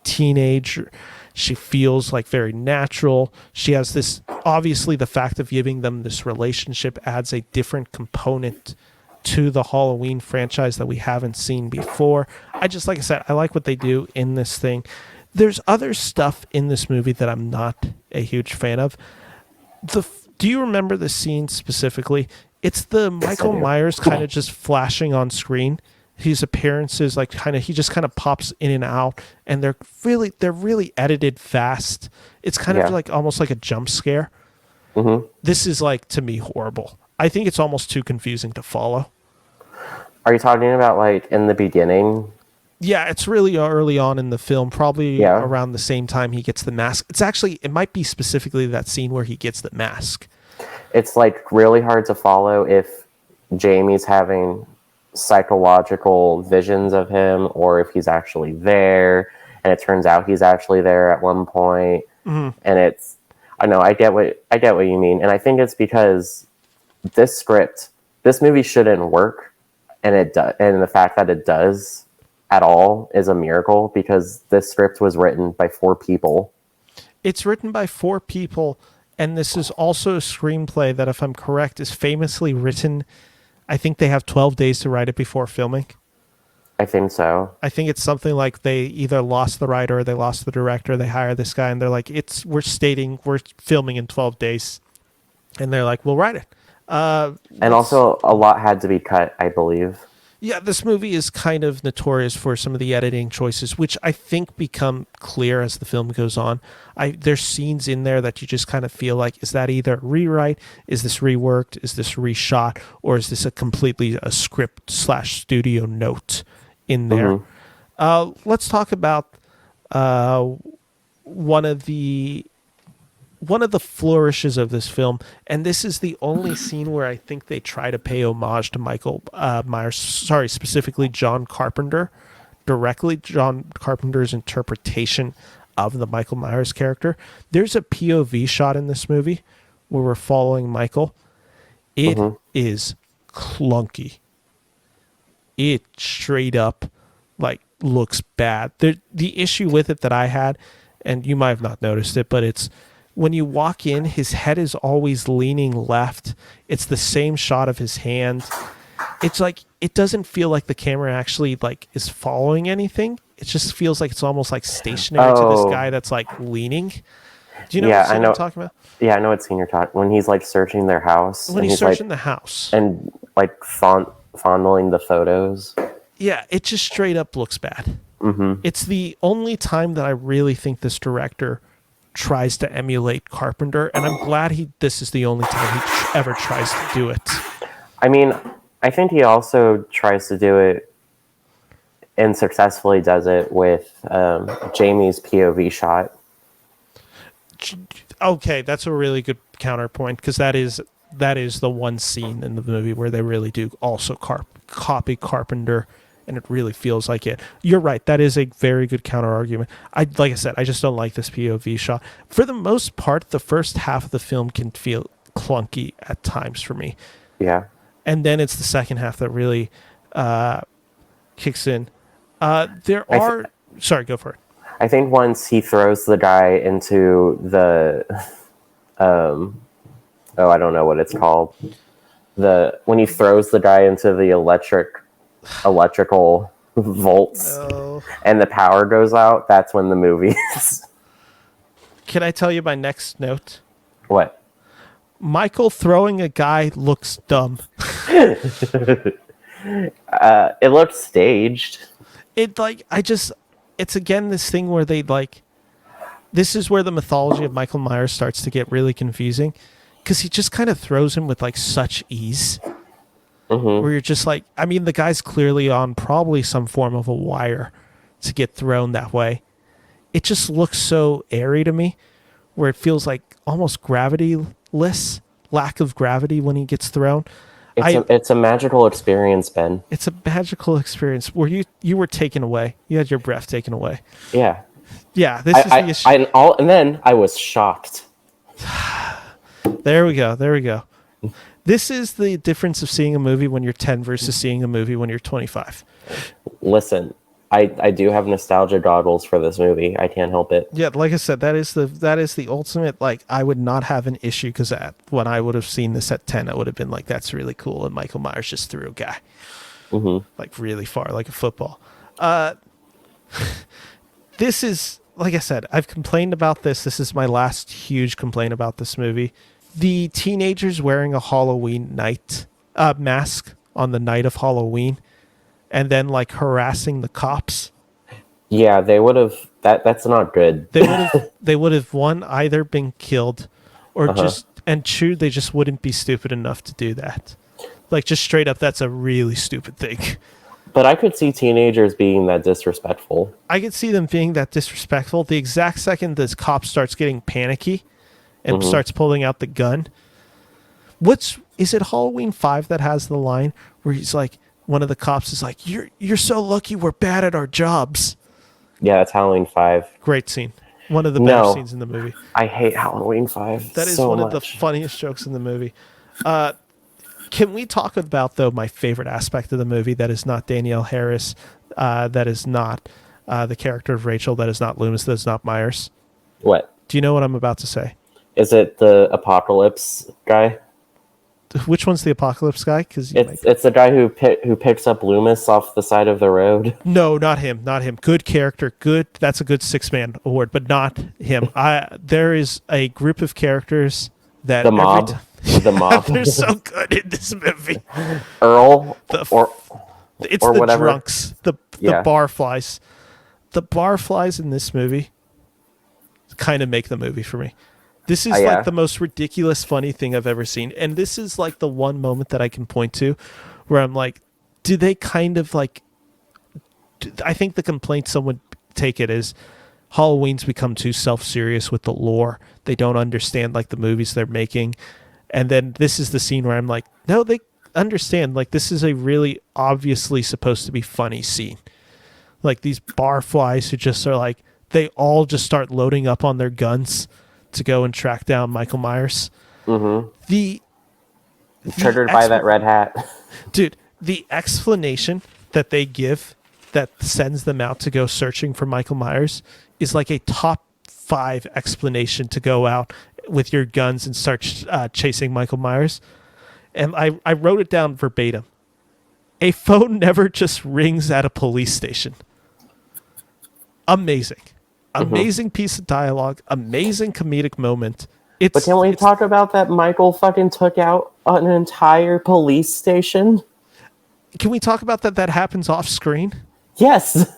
teenage. She feels like very natural. She has this, obviously the fact of giving them this relationship adds a different component to the Halloween franchise that we haven't seen before. Like I said, I like what they do in this thing. There's other stuff in this movie that I'm not a huge fan of. Do you remember the scene specifically? It's the Yes, I Michael do. Myers kind of just flashing on screen. His appearances, like he just kind of pops in and out, and they're really edited fast. It's kind of Yeah. like almost like a jump scare. Hmm. This is like, to me, horrible. I think it's almost too confusing to follow. Are you talking about like in the beginning? Yeah, it's really early on in the film, probably Yeah. around the same time he gets the mask. It might be specifically that scene where he gets the mask. It's like really hard to follow if Jamie's having psychological visions of him or if he's actually there, and it turns out he's actually there at one point. And it's, I know, I get what you mean, and I think it's because this movie shouldn't work, and and the fact that it does at all is a miracle because this script was written by 4 people. It's written by 4 people, and this is also a screenplay that, if I'm correct, is famously written. I think they have 12 days to write it before filming. I think so. I think it's something like they either lost the writer or they lost the director. They hire this guy, and they're like, we're filming in 12 days. And they're like, we'll write it. And also, a lot had to be cut, I believe. Yeah, this movie is kind of notorious for some of the editing choices, which I think become clear as the film goes on. There's scenes in there that you just kind of feel like, is that either rewrite, is this reworked, is this reshot, or is this a script/studio note in there? Let's talk about one of the flourishes of this film, and this is the only scene where I think they try to pay homage to Michael Myers. Sorry, specifically John Carpenter, directly John Carpenter's interpretation of the Michael Myers character. There's a POV shot in this movie where we're following Michael. It is clunky. It straight up like looks bad. The issue with it that I had, and you might have not noticed it, but it's when you walk in, his head is always leaning left. It's the same shot of his hand. It's like, it doesn't feel like the camera actually like is following anything. It just feels like it's almost like stationary to this guy that's like leaning. Do you know what scene I'm talking about? Yeah, I know what scene you're talking. When he's like searching their house. When he's searching the house. And like fondling the photos. Yeah, it just straight up looks bad. It's the only time that I really think this director tries to emulate Carpenter, and I'm glad this is the only time he ever tries to do it. I mean, I think he also tries to do it and successfully does it with Jamie's POV shot. Okay, that's a really good counterpoint, because that is the one scene in the movie where they really do also copy Carpenter, and it really feels like it. You're right. That is a very good counter argument. Like I said, I just don't like this POV shot. For the most part, the first half of the film can feel clunky at times for me. Yeah. And then it's the second half that really kicks in. Sorry, go for it. I think once he throws the guy into the, I don't know what it's called. When he throws the guy into the electrical volts and the power goes out, that's when the movie is. Can I tell you my next note? What? Michael throwing a guy looks dumb. It looks staged. It's again this thing where this is where the mythology of Michael Myers starts to get really confusing, because he just kind of throws him with like such ease. Where you're just like, I mean, the guy's clearly on probably some form of a wire to get thrown that way. It just looks so airy to me, where it feels like almost gravityless, lack of gravity when he gets thrown. It's a magical experience, Ben. It's a magical experience where you were taken away. You had your breath taken away. Yeah. Yeah, this is the issue. And then I was shocked. There we go. There we go. This is the difference of seeing a movie when you're 10 versus seeing a movie when you're 25. Listen, I do have nostalgia goggles for this movie. I can't help it. Yeah, like I said, that is the ultimate. Like, I would not have an issue because when I would have seen this at 10, I would have been like, "That's really cool." And Michael Myers just threw a guy like really far, like a football. This is, like I said, I've complained about this. This is my last huge complaint about this movie. The teenagers wearing a Halloween night mask on the night of Halloween, and then like harassing the cops. Yeah, they would have. That's not good. They would have one either been killed, or they just wouldn't be stupid enough to do that. Like, just straight up, that's a really stupid thing. But I could see teenagers being that disrespectful. I could see them being that disrespectful. The exact second this cop starts getting panicky and starts pulling out the gun. Is it Halloween 5 that has the line where he's like, one of the cops is like, "You're so lucky we're bad at our jobs." Yeah, that's Halloween 5. Great scene. One of the better scenes in the movie. I hate Halloween 5. That is one of the funniest jokes in the movie. Can we talk about, though, my favorite aspect of the movie that is not Danielle Harris, that is not the character of Rachel, that is not Loomis, that is not Myers? What? Do you know what I'm about to say? Is it the Apocalypse guy? Which one's the Apocalypse guy? Because it's the guy who picks up Loomis off the side of the road. No, not him. Not him. Good character. Good. That's a good 6-man award, but not him. There is a group of characters that the mob. The mob. They're so good in this movie. Earl or the whatever. Drunks. The barflies. The barflies in this movie kind of make the movie for me. This is like the most ridiculous, funny thing I've ever seen. And this is like the one moment that I can point to where I'm like, do they kind of like... I think the complaint someone take it is Halloween's become too self-serious with the lore. They don't understand like the movies they're making. And then this is the scene where I'm like, no, they understand. Like, this is a really obviously supposed to be funny scene. Like, these barflies who just are like, they all just start loading up on their guns to go and track down Michael Myers. Triggered by that red hat. Dude, the explanation that they give that sends them out to go searching for Michael Myers is like a top 5 explanation to go out with your guns and start chasing Michael Myers. And I wrote it down verbatim. A phone never just rings at a police station. Amazing. Amazing piece of dialogue. Amazing comedic moment. But can we talk about that Michael fucking took out an entire police station? Can we talk about that happens off screen? Yes.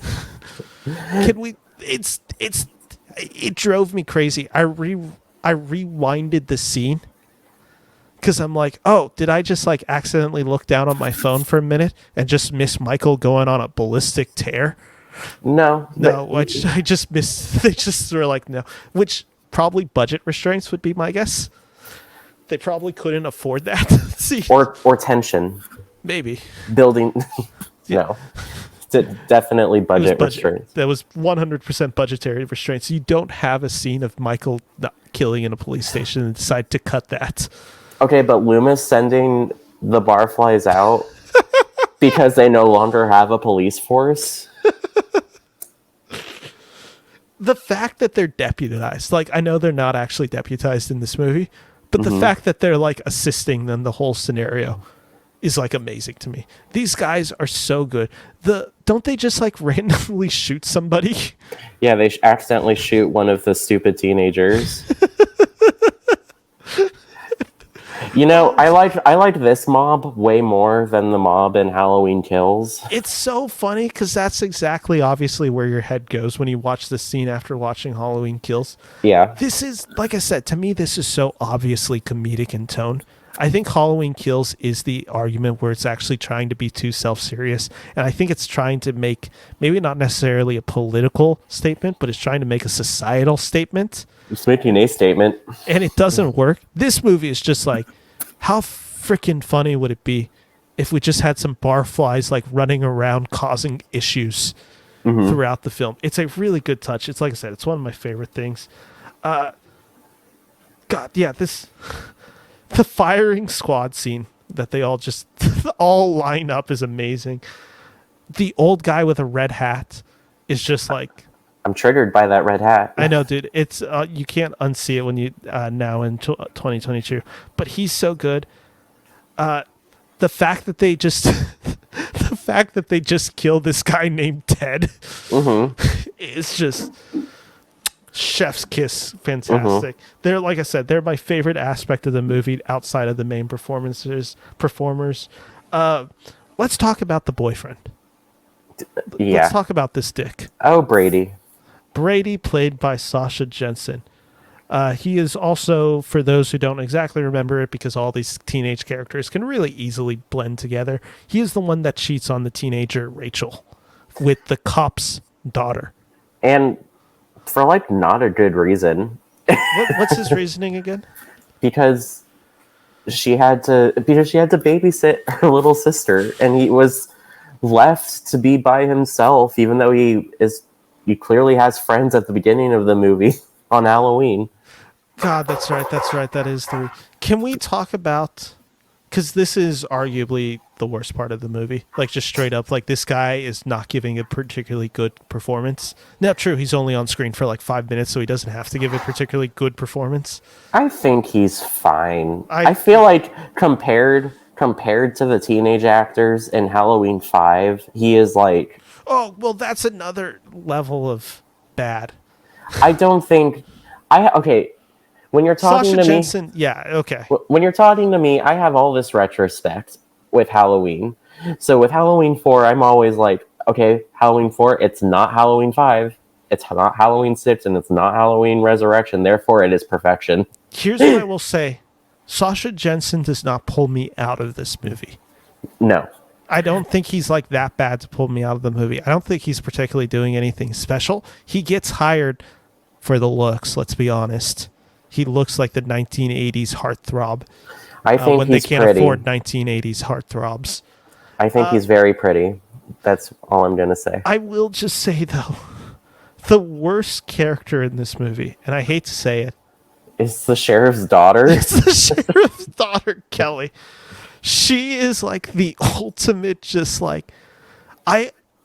Can we... It drove me crazy. I rewinded the scene because I'm like, oh, did I just like accidentally look down on my phone for a minute and just miss Michael going on a ballistic tear? No, I just missed. They just were like, no, which probably budget restraints would be my guess. They probably couldn't afford that. See, or tension, maybe building. No. Definitely budget restraints. That was 100% budgetary restraints. You don't have a scene of Michael not killing in a police station and decide to cut that. Okay, but Loomis sending the barflies out because they no longer have a police force. The fact that they're deputized, like, I know they're not actually deputized in this movie, but the fact that they're like assisting them the whole scenario is like amazing to me. These guys are so good. Don't they just like randomly shoot somebody? Yeah, they accidentally shoot one of the stupid teenagers. You know, I liked this mob way more than the mob in Halloween Kills. It's so funny because that's exactly obviously where your head goes when you watch this scene after watching Halloween Kills. Yeah. This is, like I said, to me, this is so obviously comedic in tone. I think Halloween Kills is the argument where it's actually trying to be too self-serious. And I think it's trying to make, maybe not necessarily a political statement, but it's trying to make a societal statement. It's making a statement. And it doesn't work. This movie is just like, how freaking funny would it be if we just had some barflies like running around causing issues throughout the film? It's a really good touch. It's like I said, it's one of my favorite things. God, yeah, the firing squad scene that they all just all line up is amazing. The old guy with a red hat is just like, I'm triggered by that red hat. I know, dude. It's you can't unsee it when you now in 2022. But he's so good. The fact that they just the fact that they just killed this guy named Ted is just chef's kiss. Fantastic. They're, like I said, they're my favorite aspect of the movie outside of the main performers. Let's talk about the boyfriend. Yeah. Let's talk about this dick. Oh, Brady. Brady, played by Sasha Jensen. He is also, for those who don't exactly remember it, because all these teenage characters can really easily blend together, he is the one that cheats on the teenager Rachel with the cop's daughter. And for, like, not a good reason. What's his reasoning again? Because she had to babysit her little sister, and he was left to be by himself, even though he clearly has friends at the beginning of the movie on Halloween. God, that's right. That is the... Can we talk about... Because this is arguably the worst part of the movie. Like, just straight up, like, this guy is not giving a particularly good performance. Now, true, he's only on screen for like 5 minutes, so he doesn't have to give a particularly good performance. I think he's fine. I feel like compared to the teenage actors in Halloween 5, he is like... Oh, well, that's another level of bad. I don't think... Okay, when you're talking Sasha to Jensen, me... yeah, okay. When you're talking to me, I have all this retrospect with Halloween. So with Halloween 4, I'm always like, okay, Halloween 4, it's not Halloween 5, it's not Halloween 6, and it's not Halloween Resurrection. Therefore, it is perfection. Here's what I will say. Sasha Jensen does not pull me out of this movie. No. I don't think he's like that bad to pull me out of the movie. I don't think he's particularly doing anything special. He gets hired for the looks, let's be honest. He looks like the 1980s heartthrob. I think when he's they can't pretty. afford 1980s heartthrobs. I think he's very pretty. That's all I'm going to say. I will just say, though, the worst character in this movie, and I hate to say it, is the sheriff's daughter. It's the sheriff's daughter, Kelly. She is like the ultimate, just like...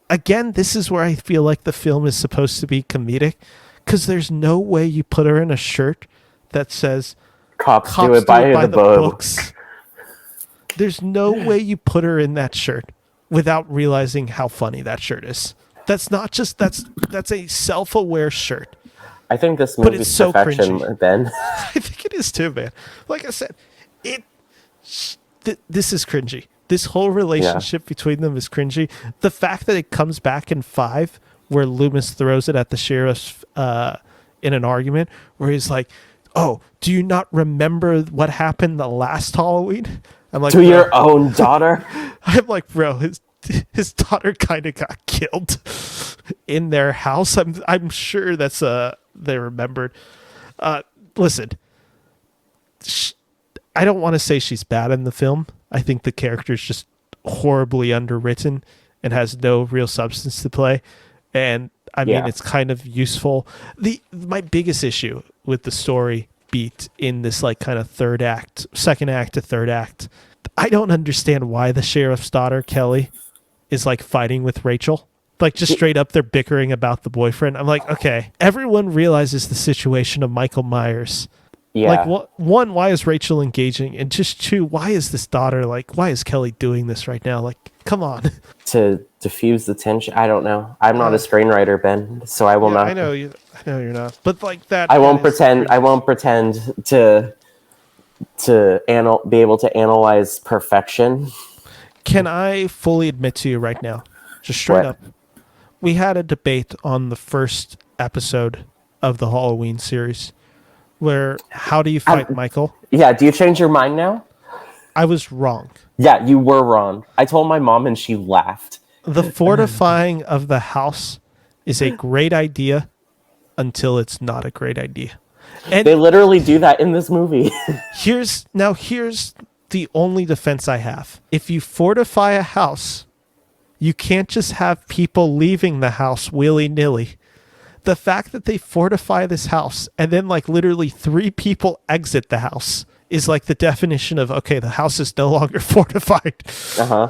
Again, this is where I feel like the film is supposed to be comedic, because there's no way you put her in a shirt that says... Cops do it by the books. There's no way you put her in that shirt without realizing how funny that shirt is. That's not just... That's a self-aware shirt. I think this movie is so perfection, cringy. Ben. I think it is too, man. Like I said, this is cringy. This whole relationship between them is cringy. The fact that it comes back in 5, where Loomis throws it at the sheriff in an argument, where he's like, "Oh, do you not remember what happened the last Halloween?" I'm like, to your own daughter. I'm like, bro, his daughter kind of got killed in their house. I'm sure that's they remembered. Listen, I don't want to say she's bad in the film. I think the character is just horribly underwritten and has no real substance to play. And I mean, it's kind of useful. My biggest issue with the story beat in this like kind of second act to third act, I don't understand why the sheriff's daughter, Kelly, is like fighting with Rachel. Like, just straight up, they're bickering about the boyfriend. I'm like, okay, everyone realizes the situation of Michael Myers. Yeah. Like, one, why is Rachel engaging? And just two, why is this daughter, like, why is Kelly doing this right now? Like, come on. To diffuse the tension? I don't know. I'm not a screenwriter, Ben, so I will not. I know you're not. But, like, that... I won't pretend to be able to analyze perfection. Can I fully admit to you right now, just straight up, we had a debate on the first episode of the Halloween series where how do you fight Michael? Yeah, do you change your mind now? I was wrong. Yeah, you were wrong. I told my mom and she laughed. The fortifying of the house is a great idea until it's not a great idea. And they literally do that in this movie. Here's the only defense I have. If you fortify a house, you can't just have people leaving the house willy-nilly. the fact that they fortify this house and then like literally 3 people exit the house is like the definition of, okay, the house is no longer fortified. Uh-huh.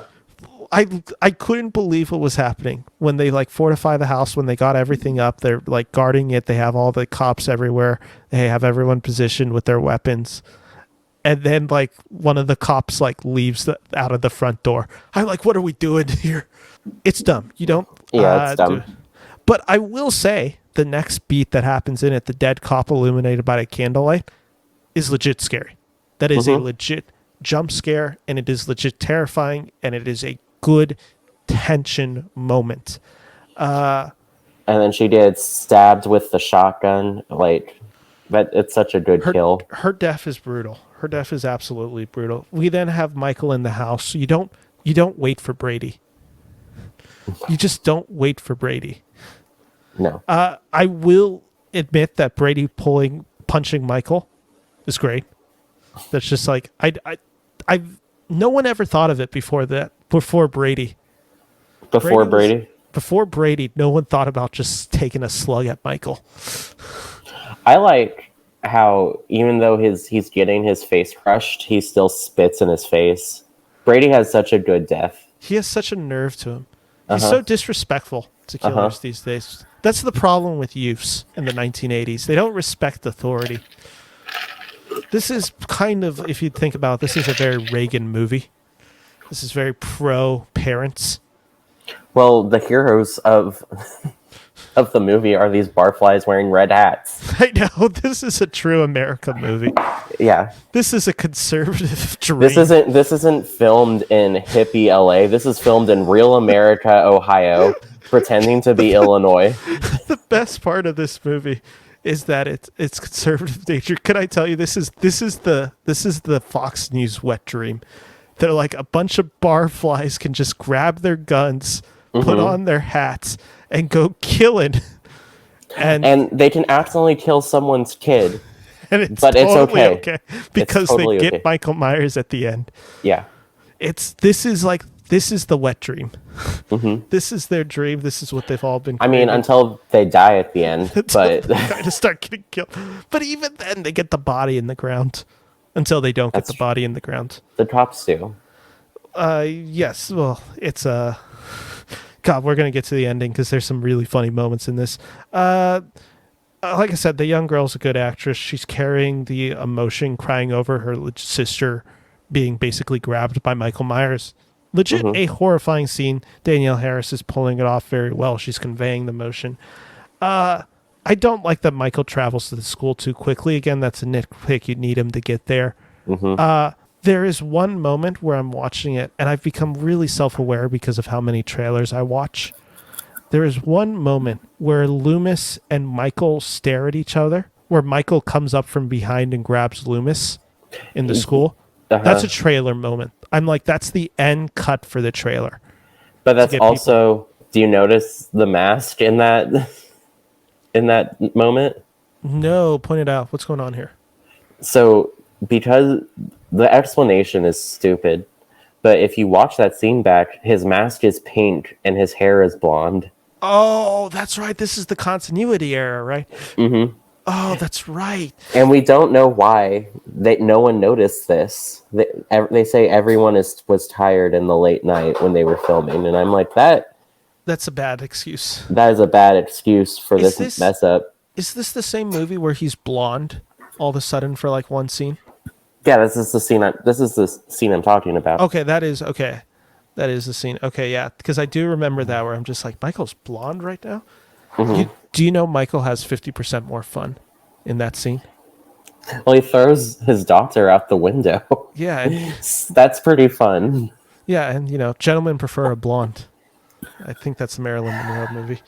I couldn't believe what was happening when they like fortify the house, when they got everything up. They're like guarding it. They have all the cops everywhere. They have everyone positioned with their weapons. And then like one of the cops like leaves out of the front door. I'm like, what are we doing here? It's dumb. You don't. Yeah, it's dumb. But I will say the next beat that happens in it, the dead cop illuminated by a candlelight, is legit scary. That is a legit jump scare, and it is legit terrifying, and it is a good tension moment. And then she gets stabbed with the shotgun. Like, but it's such a good kill. Her death is brutal. Her death is absolutely brutal. We then have Michael in the house. You don't wait for Brady. You just don't wait for Brady. No. I will admit that Brady punching Michael is great. That's just like I've no one ever thought of it before Brady. Before Brady, no one thought about just taking a slug at Michael. I like how even though he's getting his face crushed, he still spits in his face. Brady has such a good death. He has such a nerve to him. He's so disrespectful to killers these days. That's the problem with youths in the 1980s. They don't respect authority. This is kind of, if you think about it, this is a very Reagan movie. This is very pro-parents. Well, the heroes of the movie are these barflies wearing red hats. I know. This is a true America movie. Yeah. This is a conservative dream. This isn't filmed in hippie LA. This is filmed in real America, Ohio, pretending to be Illinois. The best part of this movie is that it's conservative nature. Can I tell you, this is the Fox News wet dream. They're like a bunch of barflies can just grab their guns, put on their hats, and go killing. And they can accidentally kill someone's kid. But totally it's okay because totally they get Michael Myers at the end. Yeah. This is the wet dream. This is their dream. This is what they've all been I mean, until they die at the end. But they kind of start getting killed. But even then, they get the body in the ground. Until they don't get the body in the ground. The cops do. Yes. Well, it's God, we're gonna get to the ending because there's some really funny moments in this. Like I said, the young girl's a good actress. She's carrying the emotion, crying over her sister being basically grabbed by Michael Myers. Legit a horrifying scene. Danielle Harris is pulling it off very well. She's conveying the emotion. I don't like that Michael travels to the school too quickly. Again, that's a nitpick. You need him to get there. There is one moment where I'm watching it, and I've become really self-aware because of how many trailers I watch. There is one moment where Loomis and Michael stare at each other, where Michael comes up from behind and grabs Loomis in the school. That's a trailer moment. I'm like, that's the end cut for the trailer. But that's also, do you notice the mask in that moment? No, point it out. What's going on here? So, because the explanation is stupid, but if you watch that scene back, his mask is pink and his hair is blonde. Oh, that's right. This is the continuity error, right? Oh, that's right. And we don't know why. No one noticed this. They say everyone was tired in the late night when they were filming, and I'm like, that's a bad excuse. That is a bad excuse for this mess up. Is this the same movie where he's blonde all of a sudden for like one scene? Yeah, this is the scene I'm talking about. Okay, that is the scene. Okay, yeah, because I do remember that where I'm just like, Michael's blonde right now? Do you know Michael has 50% more fun in that scene? Well, he throws his daughter out the window. Yeah. That's pretty fun. Yeah, and gentlemen prefer a blonde. I think that's the Marilyn Monroe movie.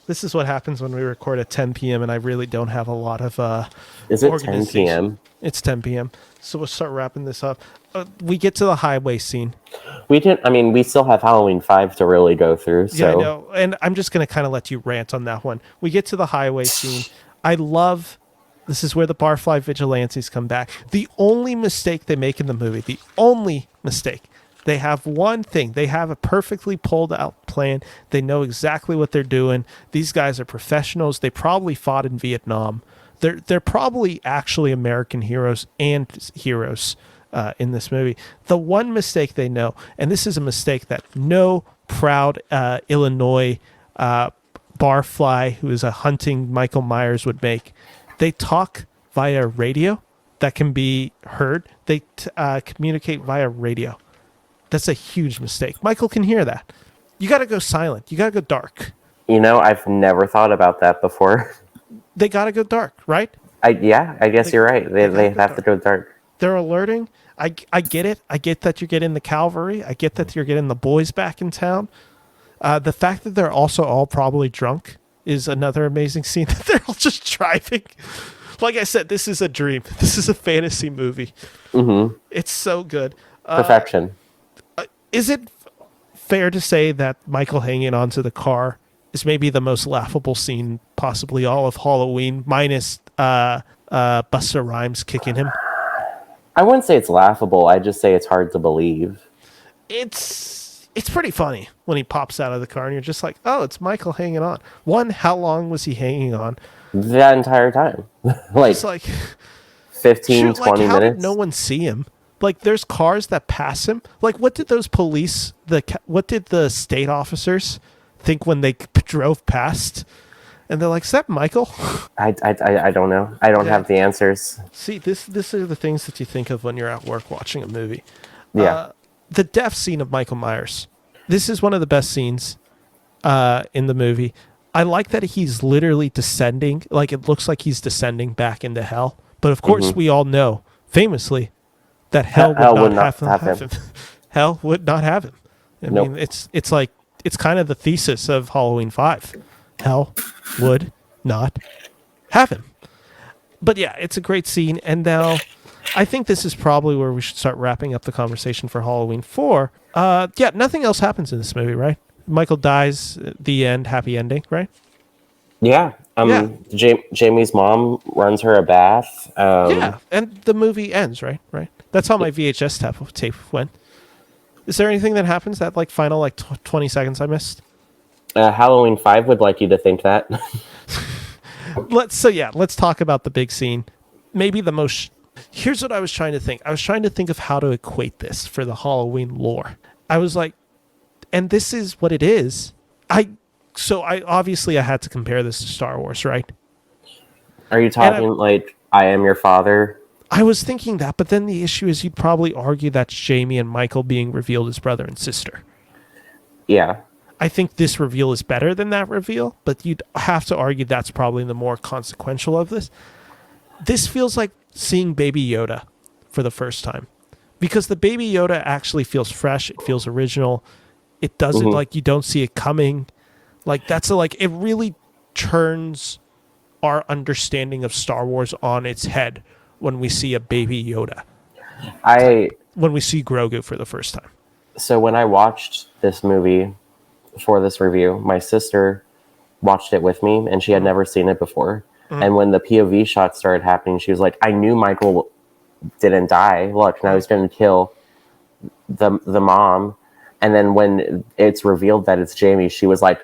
This is what happens when we record at 10 p.m. and I really don't have a lot of Is it 10 p.m.? It's 10 p.m. So we'll start wrapping this up. We get to the highway scene. We still have Halloween 5 to really go through. So. Yeah, I know. And I'm just going to kind of let you rant on that one. We get to the highway scene. This is where the barfly vigilantes come back. The only mistake they make in the movie, They have one thing. They have a perfectly pulled out plan. They know exactly what they're doing. These guys are professionals. They probably fought in Vietnam. They're probably actually American heroes and heroes in this movie. The one mistake they know, and this is a mistake that no proud Illinois barfly who is a hunting Michael Myers would make. They talk via radio that can be heard. They communicate via radio. That's a huge mistake. Michael can hear that. You got to go silent. You got to go dark. You know, I've never thought about that before. They got to go dark, right? I guess you're right. They have to go dark. They're alerting. I get it. I get that you're getting the cavalry. I get that you're getting the boys back in town. The fact that they're also all probably drunk is another amazing scene. That they're all just driving. Like I said, this is a dream. This is a fantasy movie. Mm-hmm. It's so good. Perfection. Is it fair to say that Michael hanging onto the car is maybe the most laughable scene possibly all of Halloween, minus Busta Rhymes kicking him? I wouldn't say it's laughable. I just say it's hard to believe. It's pretty funny when he pops out of the car and you're just like, oh, it's Michael hanging on. One, how long was he hanging on? That entire time. It's like 15, 20 like, how minutes. did no one see him? Like, there's cars that pass him. Like, what did those police, what did the state officers think when they drove past? And they're like, is that Michael? I don't know. I don't have the answers. See, this are the things that you think of when you're at work watching a movie. Yeah. The death scene of Michael Myers. This is one of the best scenes in the movie. I like that he's literally descending. Like, it looks like he's descending back into hell. But, of course, we all know, famously, that hell would not have him. Hell would not have him. I mean, it's like, it's kind of the thesis of Halloween 5. Hell would not have him. But yeah, it's a great scene. And now I think this is probably where we should start wrapping up the conversation for Halloween 4. Yeah, nothing else happens in this movie, right? Michael dies, the end, happy ending, right? Yeah. Jamie's mom runs her a bath. Yeah, and the movie ends, right? Right. That's how my VHS tape went. Is there anything that happens that like final 20 seconds I missed? Halloween 5 would like you to think that. Let's talk about the big scene. Maybe the most. Here's what I was trying to think. I was trying to think of how to equate this for the Halloween lore. I was like, and this is what it is. I obviously I had to compare this to Star Wars, right? Are you talking like I Am Your Father? I was thinking that, but then the issue is you'd probably argue that's Jamie and Michael being revealed as brother and sister. Yeah. I think this reveal is better than that reveal, but you'd have to argue that's probably the more consequential of this. This feels like seeing Baby Yoda for the first time, because the Baby Yoda actually feels fresh. It feels original. It doesn't like you don't see it coming. Like it really turns our understanding of Star Wars on its head when we see a Baby Yoda. When we see Grogu for the first time. So when I watched this movie for this review, my sister watched it with me and she had never seen it before. And when the POV shots started happening, she was like, I knew Michael didn't die. Look, now he's going to kill the mom. And then when it's revealed that it's Jamie, she was like,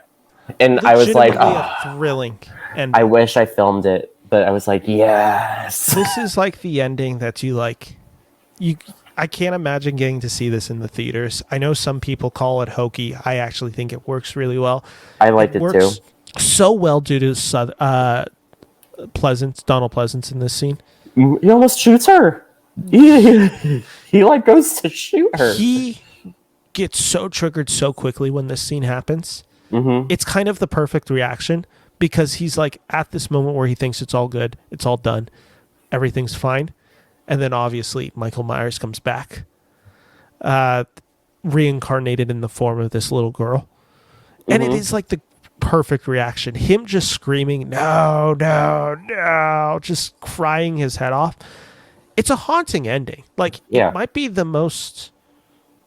and I was like, oh, thrilling. And I wish I filmed it, but I was like, yes. This is like the ending that you like. I can't imagine getting to see this in the theaters. I know some people call it hokey. I actually think it works really well. I liked it too. So well due to Donald Pleasance in this scene. He almost shoots her. He like goes to shoot her. He gets so triggered so quickly when this scene happens. It's kind of the perfect reaction, because he's like at this moment where he thinks it's all good, it's all done, everything's fine. And then obviously Michael Myers comes back, reincarnated in the form of this little girl. And it is like the perfect reaction. Him just screaming, no, no, no, just crying his head off. It's a haunting ending. Like, it might be the most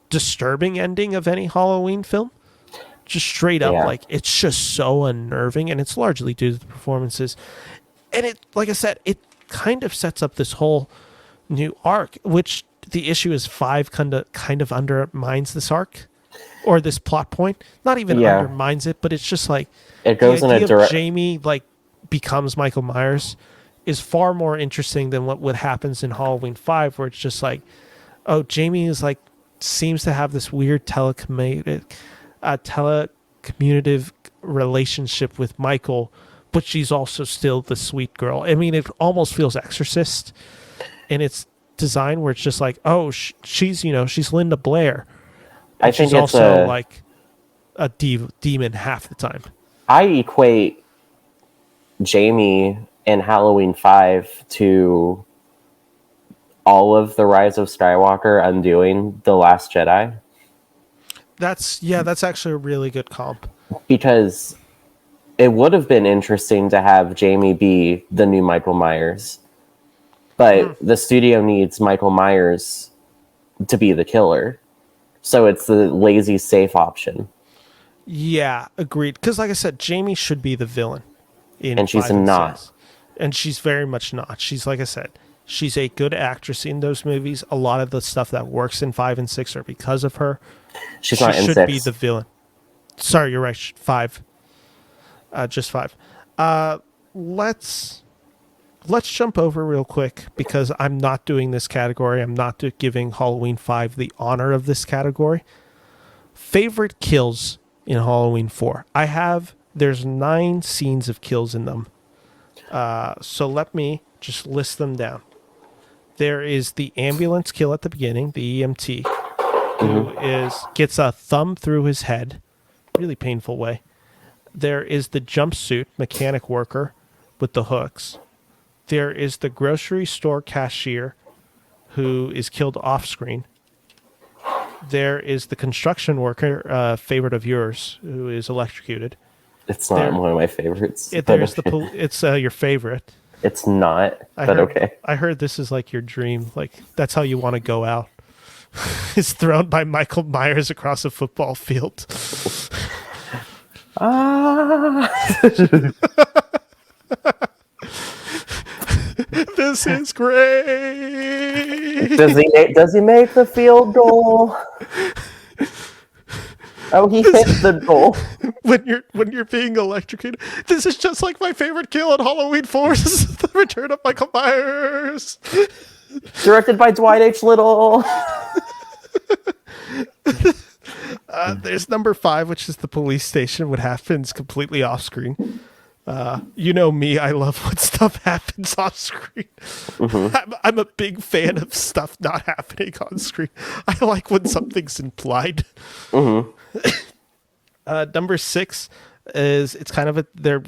disturbing ending of any Halloween film. Just straight up, like, it's just so unnerving, and it's largely due to the performances. And it, like I said, it kind of sets up this whole new arc, which the issue is 5 kind of undermines this arc or this plot point. Not even Yeah, undermines it, but it's just like it the goes in a idea of direct. Jamie like becomes Michael Myers is far more interesting than what happens in Halloween 5, where it's just like, oh, Jamie is like seems to have this weird telecommunicative relationship with Michael, but she's also still the sweet girl. I mean, it almost feels Exorcist in its design, where it's just like, oh, she's she's Linda Blair, I and think she's it's also a. like a demon half the time. I equate Jamie in Halloween 5 to all of the Rise of Skywalker undoing The Last Jedi, That's actually a really good comp. because it would have been interesting to have Jamie be the new Michael Myers, but the studio needs Michael Myers to be the killer. So it's the lazy, safe option. Yeah, agreed. Because, like I said, Jamie should be the villain in And she's 5 and not. 6. And she's very much not. She's, like I said, she's a good actress in those movies. A lot of the stuff that works in 5 and 6 are because of her. She's She not in should be 6. the villain. Sorry, you're right. 5. Just 5. Let's jump over real quick, because I'm not doing this category. I'm not giving Halloween 5 the honor of this category. Favorite kills in Halloween 4. There's 9 scenes of kills in them. So let me just list them down. There is the ambulance kill at the beginning, the EMT, who gets a thumb through his head, really painful way. There is the jumpsuit mechanic worker with the hooks. There is the grocery store cashier who is killed off screen. There is the construction worker, favorite of yours, who is electrocuted. It's not one of my favorites. There's it's your favorite. It's not, but okay. I heard this is like your dream. Like, that's how you want to go out. Is thrown by Michael Myers across a football field. This is great. Does he make the field goal? Oh, he hit the goal. When you're being electrocuted, this is just like my favorite kill in Halloween 4. This is the return of Michael Myers. Directed by Dwight H. Little. There's number 5, which is the police station. What happens completely off screen. You know me, I love when stuff happens off screen. I'm a big fan of stuff not happening on screen. I like when something's implied. Number 6 is, it's kind of they're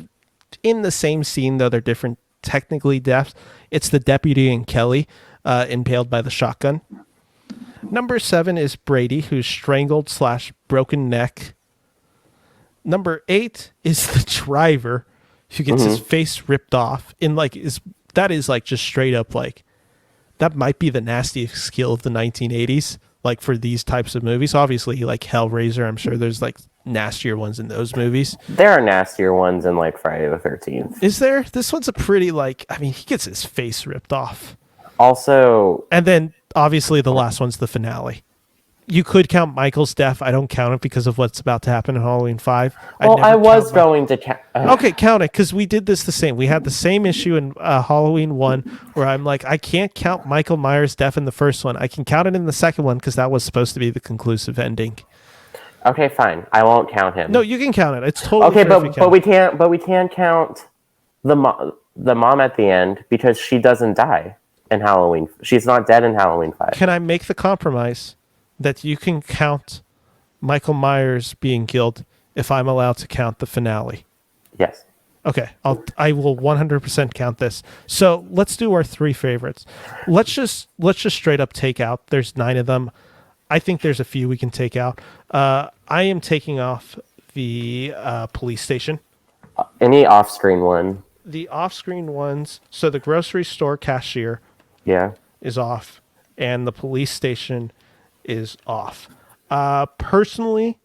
in the same scene, though they're different technically deaths. It's the deputy and Kelly impaled by the shotgun. Number 7 is Brady, who's strangled / broken neck. Number 8 is the driver, who gets his face ripped off. That is like just straight up, like, that might be the nastiest kill of the 1980s. Like, for these types of movies, obviously, like Hellraiser, I'm sure there's like nastier ones in those movies. There are nastier ones in like Friday the 13th. Is there? This one's a pretty, like, I mean, he gets his face ripped off. Also, and then obviously the last one's the finale. You could count Michael's death. I don't count it because of what's about to happen in Halloween 5. Well, I was going to count. Okay, count it, because we did this the same. We had the same issue in Halloween 1, where I'm like, I can't count Michael Myers' death in the first one. I can count it in the second one because that was supposed to be the conclusive ending. Okay, fine. I won't count him. No, you can count it. It's totally okay, fair but we can't. But we can't count the mom at the end, because she doesn't die in Halloween. She's not dead in Halloween 5. Can I make the compromise that you can count Michael Myers being killed if I'm allowed to count the finale? Yes. Okay, I will 100% count this. So let's do our 3 favorites. Let's just straight up take out. There's 9 of them. I think there's a few we can take out. I am taking off the police station. Any off-screen one. The off-screen ones. So the grocery store cashier. Yeah. Is off, and the police station is off. Personally,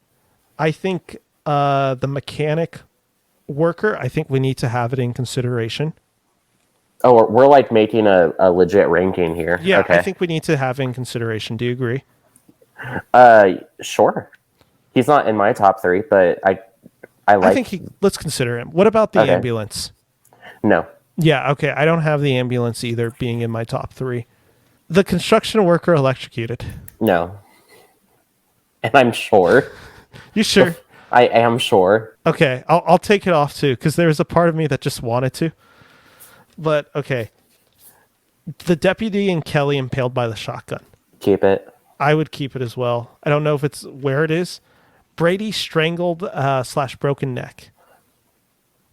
I think the mechanic worker, I think we need to have it in consideration. Oh, we're like making a legit ranking here. Yeah, I Okay. think we need to have in consideration. Do you agree? Sure. He's not in my top 3, but I I like. think let's consider him. What about the Okay. ambulance? No. Yeah, okay. I don't have the ambulance either being in my top 3. The construction worker electrocuted. No. And I'm sure. You sure? I am sure. Okay, I'll take it off too because there was a part of me that just wanted to. But okay, the deputy and Kelly impaled by the shotgun. Keep it. I would keep it as well. I don't know if it's where it is. Brady strangled / broken neck.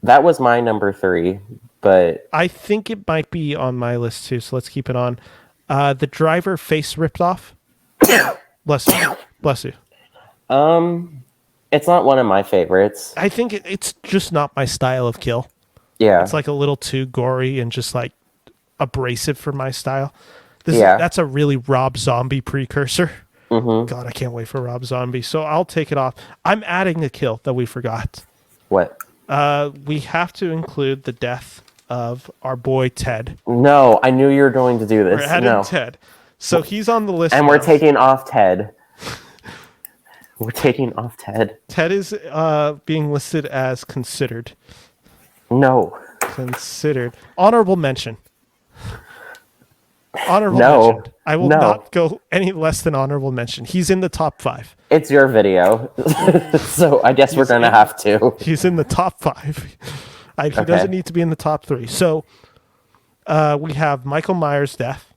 That was my number 3, but I think it might be on my list too, so let's keep it on. The driver face ripped off. Bless you. Bless you. it's not one of my favorites. I think it's just not my style of kill. Yeah. It's like a little too gory and just like abrasive for my style. That's a really Rob Zombie precursor. Mm-hmm. God, I can't wait for Rob Zombie. So I'll take it off. I'm adding a kill that we forgot. What? We have to include the death of our boy Ted. No, I knew you were going to do this. We're adding Ted. So he's on the list. And now. we're taking off Ted. We're taking off Ted. Ted is being listed as considered. No. Considered. Honorable mention. Honorable No. mention. I will No. not go any less than honorable mention. He's in the top 5. It's your video. So I guess we're going to have to. He's in the top 5. He doesn't need to be in the top 3. So we have Michael Myers' death.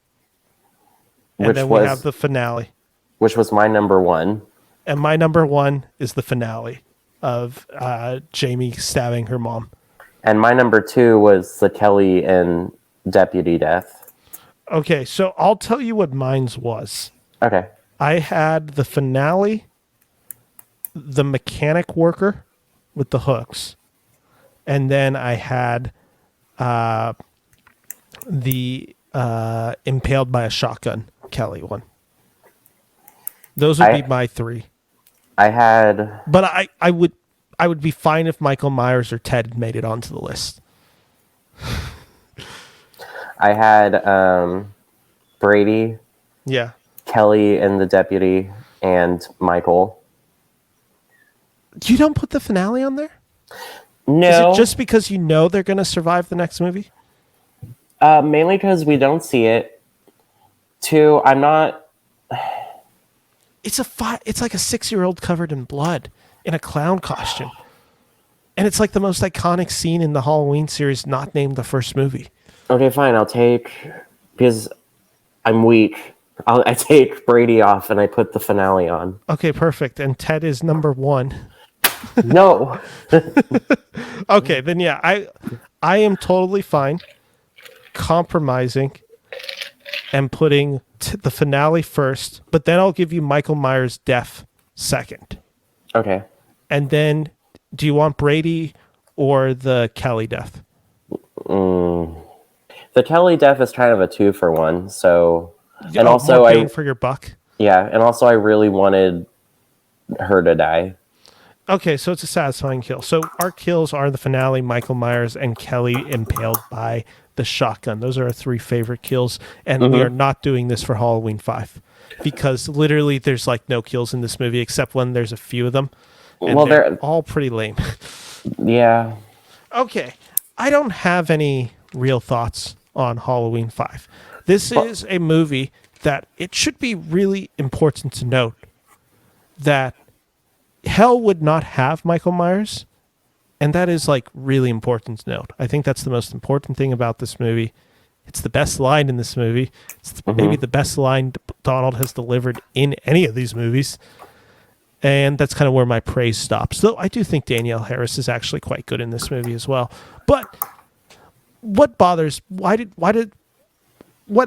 And then we have the finale. Which was my number 1. And my number 1 is the finale of Jamie stabbing her mom. And my number 2 was the Kelly and deputy death. Okay, so I'll tell you what mine's was. Okay. I had the finale, the mechanic worker with the hooks, and then I had the impaled by a shotgun Kelly one. Those would be my 3. I had... But I would be fine if Michael Myers or Ted made it onto the list. I had Brady, Yeah. Kelly and the deputy, and Michael. You don't put the finale on there? No. Is it just because you know they're going to survive the next movie? Mainly because we don't see it. 2, I'm not... It's like a 6-year-old covered in blood in a clown costume. And it's like the most iconic scene in the Halloween series not named the first movie. Okay, fine. I'll take... Because I'm weak. I take Brady off and I put the finale on. Okay, perfect. And Ted is number 1. No. Okay, then yeah, I am totally fine compromising and putting the finale first, but then I'll give you Michael Myers' death second. Okay. And then do you want Brady or the Kelly death? The Kelly death is kind of a 2-for-1, so... And also more bang for your buck. Yeah, and also I really wanted her to die. Okay, so it's a satisfying kill. So our kills are the finale, Michael Myers, and Kelly impaled by the shotgun. Those are our 3 favorite kills, and we are not doing this for Halloween 5 because literally there's like no kills in this movie except when there's a few of them, and Well, they're all pretty lame. Yeah. Okay, I don't have any real thoughts on Halloween 5. This is a movie that it should be really important to note that hell would not have Michael Myers, and that is like really important to note. I think that's the most important thing about this movie. It's the best line in this movie. It's maybe the best line Donald has delivered in any of these movies. And that's kind of where my praise stops. Though I do think Danielle Harris is actually quite good in this movie as well. But what bothers, when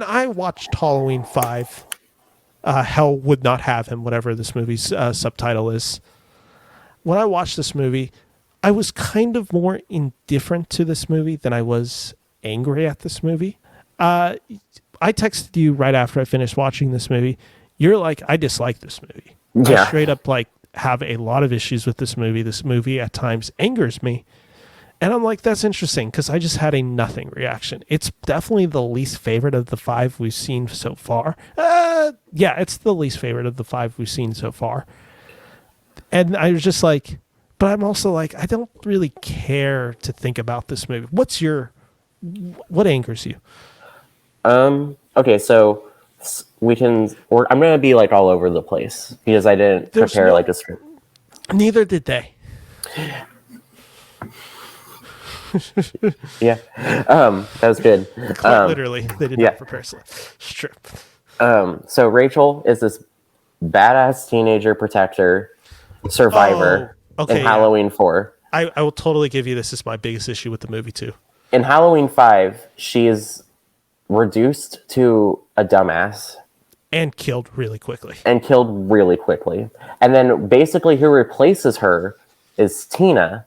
I watched Halloween 5, Hell Would Not Have Him, whatever this movie's subtitle is. When I watched this movie, I was kind of more indifferent to this movie than I was angry at this movie. I texted you right after I finished watching this movie. You're like, I dislike this movie. Yeah. I straight up like have a lot of issues with this movie. This movie at times angers me. And I'm like, that's interesting because I just had a nothing reaction. It's definitely the least favorite of the five we've seen so far. Yeah, it's the least favorite of the five we've seen so far. And I was just like, but I'm also like, I don't really care to think about this movie. What angers you? Okay, so I'm gonna be like all over the place because I didn't There's prepare no, like a script. neither did they. Yeah, that was good. Quite literally, they did yeah. not prepare. Strip. So Rachel is this badass teenager protector Oh, survivor in okay, yeah. Halloween 4. I will totally give you this is my biggest issue with the movie too. In Halloween 5, she is reduced to a dumbass And killed really quickly. and killed really quickly. And then basically who replaces her is Tina,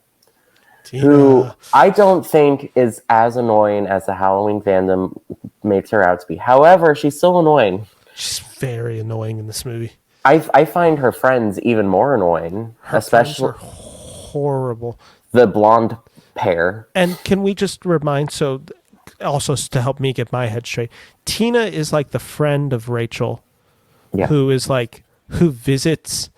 who I don't think is as annoying as the Halloween fandom makes her out to be. However, she's still annoying. She's very annoying in this movie. I find her friends even more annoying, Her especially friends are horrible. the blonde pair. And can we just remind, also to help me get my head straight, Tina is like the friend of Rachel, Yeah. who visits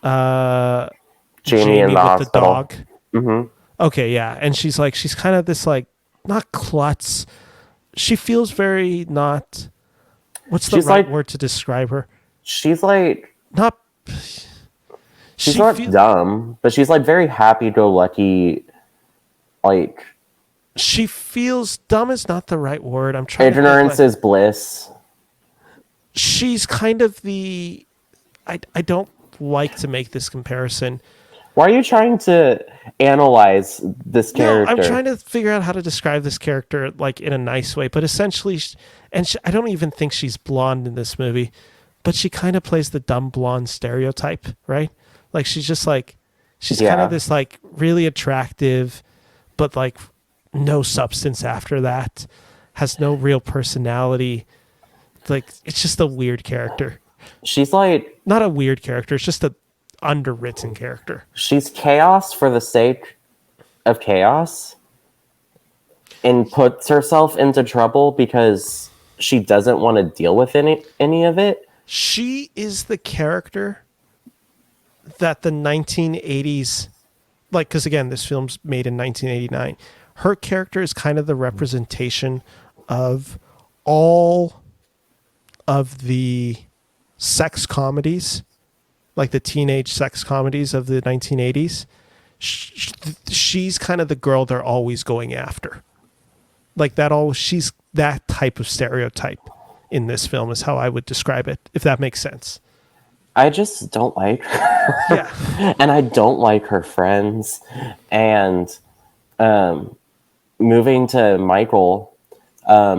Jamie in the with hospital. the dog. Mm-hmm. Okay, yeah, and she's kind of this like not klutz. She feels very not. What's the right word to describe her? She's like not. She's not dumb, but she's like very happy-go-lucky. Like she feels dumb is not the right word. I'm trying. Ignorance is bliss. She's kind of the. I don't like to make this comparison. Why are you trying to analyze this character? No, I'm trying to figure out how to describe this character like in a nice way, but essentially, I don't even think she's blonde in this movie, but she kind of plays the dumb blonde stereotype, right? Like she's just like, kind of this like really attractive, but like no substance after that, has no real personality. Like it's just a weird character. She's like not a weird character. It's just a underwritten character. She's chaos for the sake of chaos and puts herself into trouble because she doesn't want to deal with any of it. She is the character that the 1980s, like, because again, this film's made in 1989. Her character is kind of the representation of all of the sex comedies, like the teenage sex comedies of the 1980s. She's kind of the girl they're always going after. Like she's that type of stereotype in this film is how I would describe it, if that makes sense. I just don't like her. Yeah. And I don't like her friends. And moving to Michael,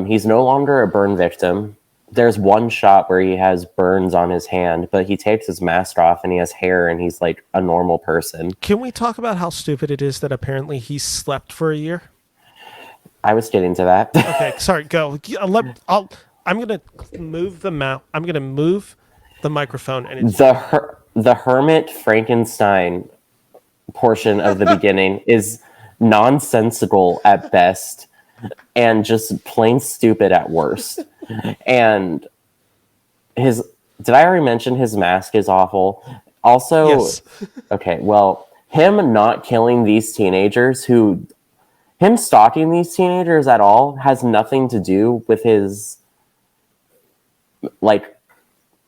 he's no longer a burn victim. There's one shot where he has burns on his hand, but he takes his mask off and he has hair and he's like a normal person. Can we talk about how stupid it is that apparently he slept for a year? I was getting to that. Okay, sorry, go. I'm going to move I'm going to move the microphone. And it's the Hermit Frankenstein portion of the beginning is nonsensical at best and just plain stupid at worst. And did I already mention his mask is awful? Also, yes. Okay, well, him not killing these teenagers him stalking these teenagers at all has nothing to do with his like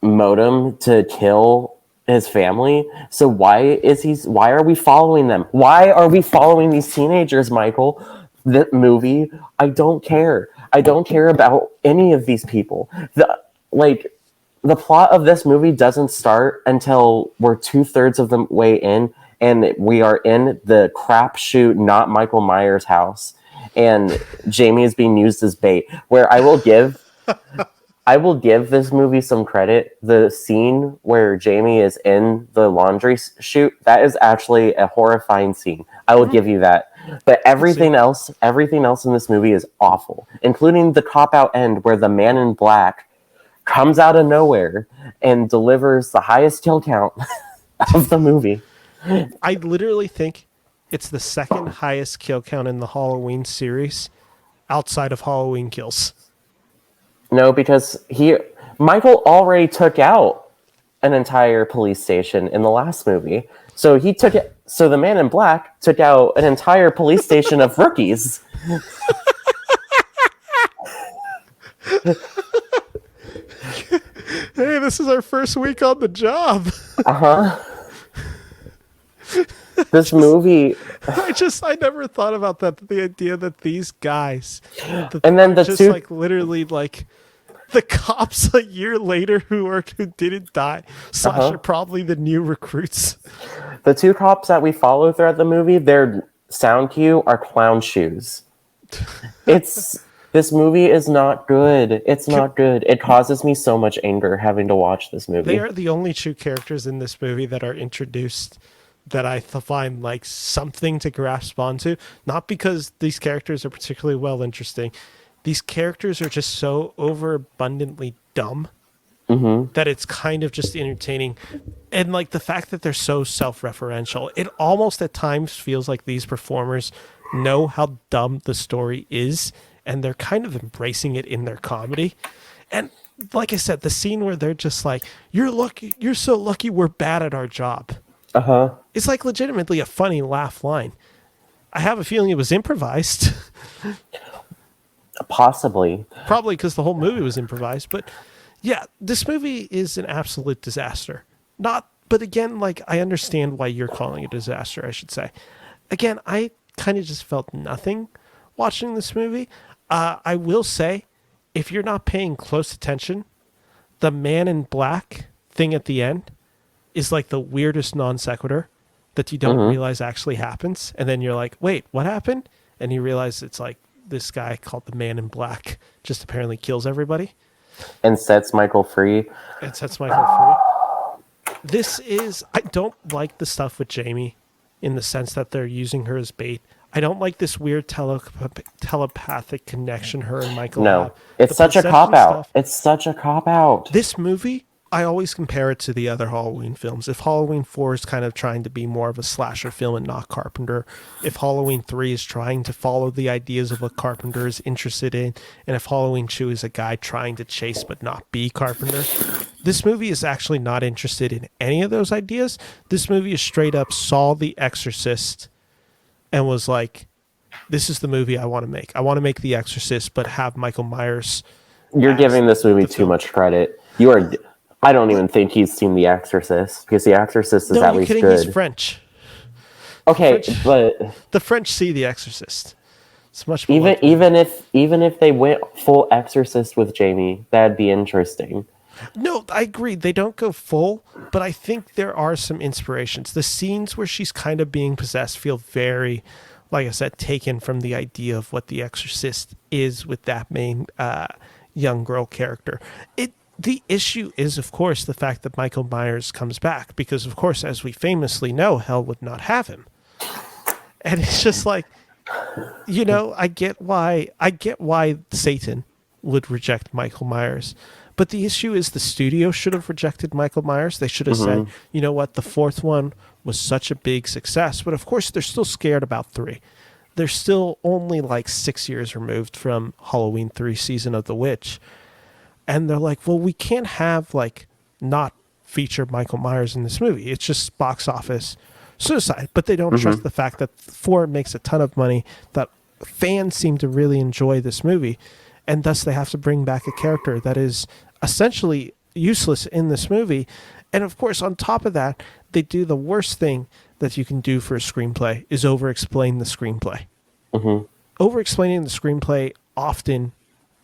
modem to kill his family. So why are we following them? Why are we following these teenagers, Michael? The movie, I don't care. I don't care about any of these people. The plot of this movie doesn't start until we're 2/3 of the way in, and we are in the crapshoot, not Michael Myers house, and Jamie is being used as bait. Where I will give this movie some credit. The scene where Jamie is in the laundry chute, that is actually a horrifying scene. I will give you that. But everything else in this movie is awful, including the cop-out end where the man in black comes out of nowhere and delivers the highest kill count of the movie. I literally think It's the second highest kill count in the Halloween series outside of Halloween Kills. No, because Michael already took out an entire police station in the last movie. So he took it. So the Man in Black took out an entire police station of rookies. Hey, this is our first week on the job. This movie, I never thought about that. The idea that these guys, and then the just two, like literally like the cops a year later who didn't die / are probably the new recruits. the two cops that we follow throughout the movie, their sound cue are clown shoes. This movie is not good. It's not good. It causes me so much anger having to watch this movie. They are the only two characters in this movie that are introduced that I find like something to grasp onto. Not because these characters are particularly well interesting. These characters are just so overabundantly dumb that it's kind of just entertaining. And like the fact that they're so self-referential, it almost at times feels like these performers know how dumb the story is, and they're kind of embracing it in their comedy. And like I said, the scene where they're just like, "You're lucky, you're so lucky we're bad at our job." It's like legitimately a funny laugh line. I have a feeling it was improvised. Possibly. Probably because the whole movie was improvised. But yeah, this movie is an absolute disaster. But again, like I understand why you're calling it a disaster, I should say. Again, I kind of just felt nothing watching this movie. I will say, if you're not paying close attention, the Man in Black thing at the end is like the weirdest non sequitur that you don't realize actually happens. And then you're like, wait, what happened? And you realize it's like this guy called the Man in Black just apparently kills everybody. And sets Michael free. I don't like the stuff with Jamie in the sense that they're using her as bait. I don't like this weird telepathic connection her and Michael have. It's such a cop-out. It's such a cop-out. This movie, I always compare it to the other Halloween films. If Halloween 4 is kind of trying to be more of a slasher film and not Carpenter, if Halloween 3 is trying to follow the ideas of what Carpenter is interested in, and if Halloween 2 is a guy trying to chase but not be Carpenter, this movie is actually not interested in any of those ideas. This movie is straight up saw The Exorcist and was like, this is the movie I want to make. I want to make The Exorcist, but have Michael Myers. You're giving this movie too much credit. You are. I don't even think he's seen The Exorcist, because The Exorcist is at least good. He's French. Okay, but the French see The Exorcist. It's much more even if they went full Exorcist with Jamie, that'd be interesting. No, I agree. They don't go full, but I think there are some inspirations. The scenes where she's kind of being possessed feel very, like I said, taken from the idea of what The Exorcist is with that main young girl character. The issue is, of course, the fact that Michael Myers comes back because, of course, as we famously know, hell would not have him. And it's just like, you know, I get why Satan would reject Michael Myers. But the issue is the studio should have rejected Michael Myers. They should have said, you know what, the fourth one was such a big success. But of course, they're still scared about 3. They're still only like 6 years removed from Halloween 3 Season of the Witch. And they're like, well, we can't have like not feature Michael Myers in this movie. It's just box office suicide. But they don't trust the fact that 4 makes a ton of money, that fans seem to really enjoy this movie. And thus they have to bring back a character that is essentially useless in this movie. And of course, on top of that, they do the worst thing that you can do for a screenplay is over-explain the screenplay. Over-explaining the screenplay often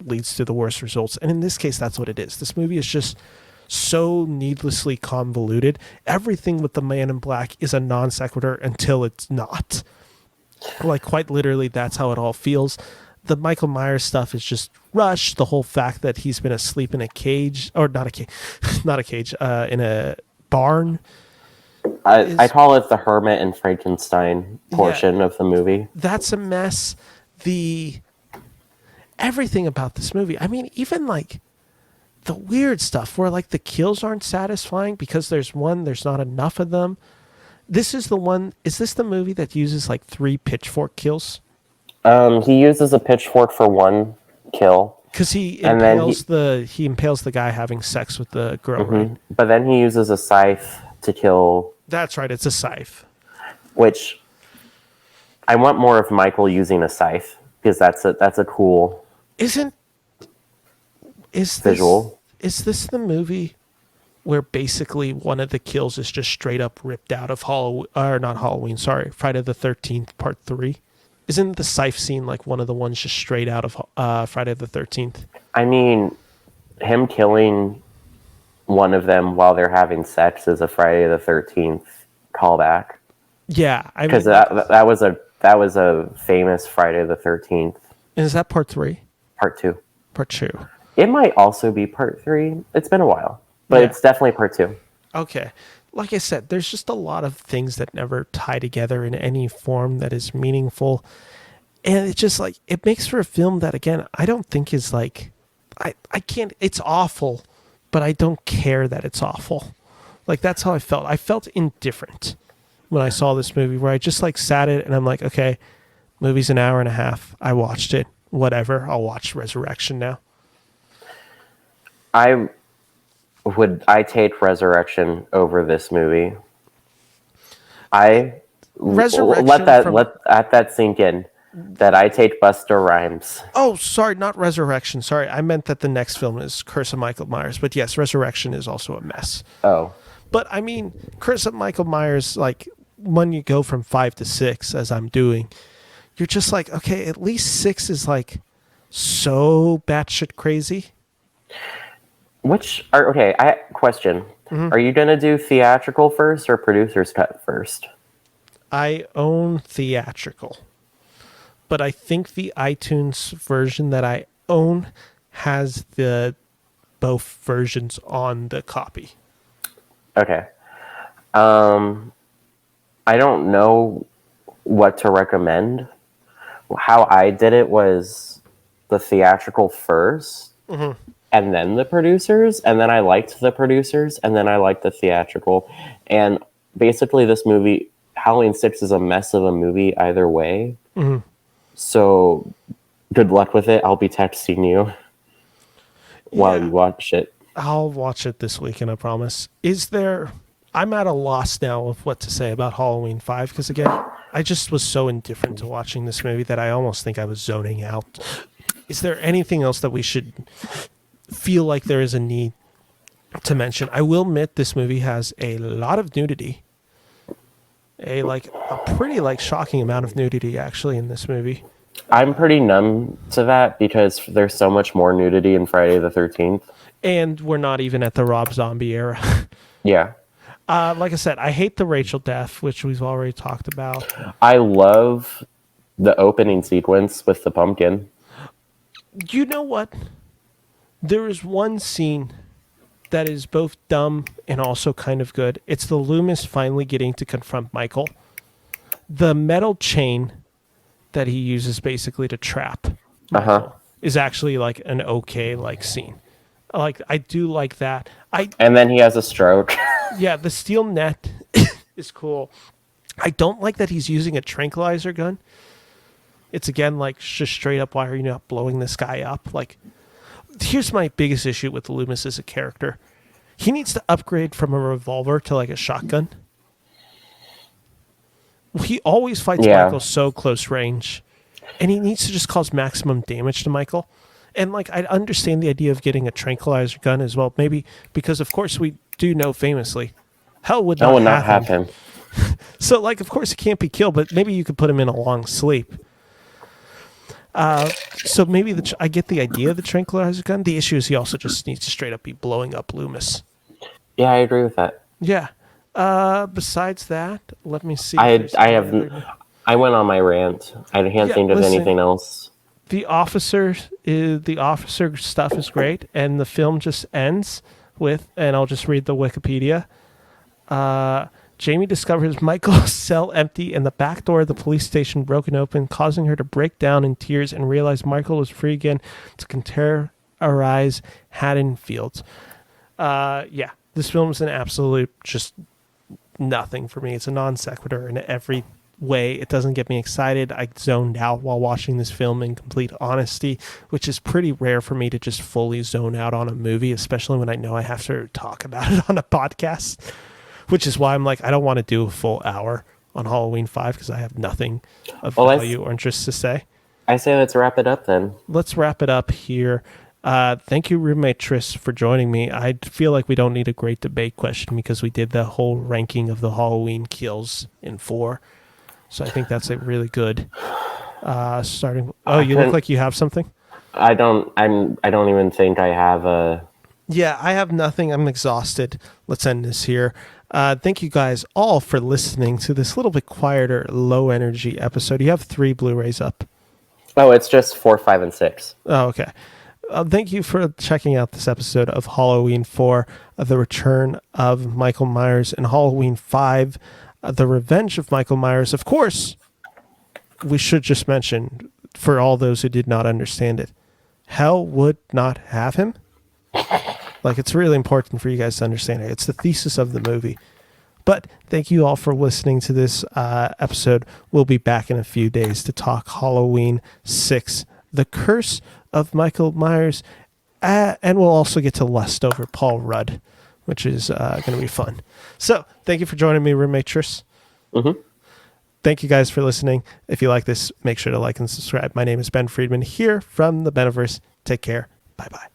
leads to the worst results. And in this case, that's what it is. This movie is just so needlessly convoluted. Everything with the Man in Black is a non sequitur until it's not. Like, quite literally, that's how it all feels. The Michael Myers stuff is just rushed. The whole fact that he's been asleep in a cage, or not a cage, in a barn. I call it the Hermit and Frankenstein portion of the movie. That's a mess. Everything about this movie. I mean, even like the weird stuff where like the kills aren't satisfying because there's not enough of them. This is the one. Is this the movie that uses like 3 pitchfork kills? He uses a pitchfork for one kill, Because he and then impales the guy having sex with the girl, right? but then he uses a scythe to kill, That's right. It's a scythe. which I want more of Michael using a scythe because that's a cool Isn't is visual. this the movie where basically one of the kills is just straight up ripped out of Halloween, or not Halloween, sorry, Friday the 13th Part 3? Isn't the scythe scene like one of the ones just straight out of Friday the 13th? I mean, him killing one of them while they're having sex is a Friday the 13th callback. Yeah, I mean, Because that was a famous Friday the 13th. is that Part 3? Part 2. Part 2. It might also be Part 3. It's been a while, but Yeah. it's definitely Part 2. Okay. Like I said, there's just a lot of things that never tie together in any form that is meaningful. And it's just like, it makes for a film that, again, I don't think is like, I can't, it's awful, but I don't care that it's awful. Like, that's how I felt. I felt indifferent when I saw this movie, where I just like sat it and I'm like, okay, movie's an hour and a half. I watched it. Whatever. I'll watch Resurrection now. I take Resurrection over this movie. Let that sink in. That I take Busta Rhymes. Oh, sorry, not Resurrection. Sorry, I meant that the next film is Curse of Michael Myers. But yes, Resurrection is also a mess. Oh. But I mean, Curse of Michael Myers, like when you go from 5 to 6, as I'm doing, you're just like, okay, at least 6 is like so batshit crazy. Question. Are you gonna do theatrical first or producer's cut first? I own theatrical, but I think the iTunes version that I own has the both versions on the copy. Okay. I don't know what to recommend. How I did it was the theatrical first, and then the producers, and then I liked the producers, and then I liked the theatrical. And basically, this movie, Halloween 6, is a mess of a movie either way. So, good luck with it. I'll be texting you while you watch it. I'll watch it this weekend, I promise. I'm at a loss now of what to say about Halloween 5, because again, I just was so indifferent to watching this movie that I almost think I was zoning out. Is there anything else that we should feel like there is a need to mention? I will admit this movie has a lot of nudity. A pretty shocking amount of nudity actually in this movie. I'm pretty numb to that because there's so much more nudity in Friday the 13th. And we're not even at the Rob Zombie era. Yeah. Like I said, I hate the Rachel death, which we've already talked about. I love the opening sequence with the pumpkin. You know what? There is one scene that is both dumb and also kind of good. It's the Loomis finally getting to confront Michael. The metal chain that he uses basically to trap Michael is actually like an okay scene. I do like that. And then he has a stroke. Yeah, the steel net is cool. I don't like that he's using a tranquilizer gun. It's again just straight up, why are you not blowing this guy up? Here's my biggest issue with Loomis as a character. He needs to upgrade from a revolver to a shotgun. He always fights Michael so close range, and he needs to just cause maximum damage to Michael. And I understand the idea of getting a tranquilizer gun as well, maybe because of course we do know famously, hell would not happen. So of course he can't be killed, but maybe you could put him in a long sleep. So maybe I get the idea of the tranquilizer gun. The issue is he also just needs to straight up be blowing up Loomis. Yeah, I agree with that. Yeah. Besides that, let me see. I went on my rant. I can't think of anything else. The officer stuff is great, and the film just ends with, and I'll just read the Wikipedia. Jamie discovers Michael's cell empty and the back door of the police station broken open, causing her to break down in tears and realize Michael is free again to terrorize Haddonfield. This film is an absolute just nothing for me. It's a non sequitur in every way. It doesn't get me excited. I zoned out while watching this film, in complete honesty, which is pretty rare for me to just fully zone out on a movie, especially when I know I have to talk about it on a podcast, which is why I'm like, I don't want to do a full hour on Halloween 5 because I have nothing of value or interest to say. I say let's wrap it up then. Let's wrap it up here. Thank you, roommate Tris, for joining me. I feel like we don't need a great debate question because we did the whole ranking of the Halloween kills in 4. So I think that's a really good starting. Oh, you look like you have something? I don't even think I have a... Yeah, I have nothing. I'm exhausted. Let's end this here. Thank you guys all for listening to this little bit quieter, low energy episode. You have 3 Blu-rays up. Oh, it's just 4, 5, and 6. Oh, okay. Thank you for checking out this episode of Halloween 4, The Return of Michael Myers, and Halloween 5, The Revenge of Michael Myers. Of course, we should just mention, for all those who did not understand it, hell would not have him. Like, it's really important for you guys to understand it. It's the thesis of the movie. But thank you all for listening to this episode. We'll be back in a few days to talk Halloween 6, The Curse of Michael Myers. And we'll also get to lust over Paul Rudd, which is going to be fun. So thank you for joining me, roommate Tris. Mm-hmm. Thank you guys for listening. If you like this, make sure to like and subscribe. My name is Ben Friedman here from the Beniverse. Take care. Bye-bye.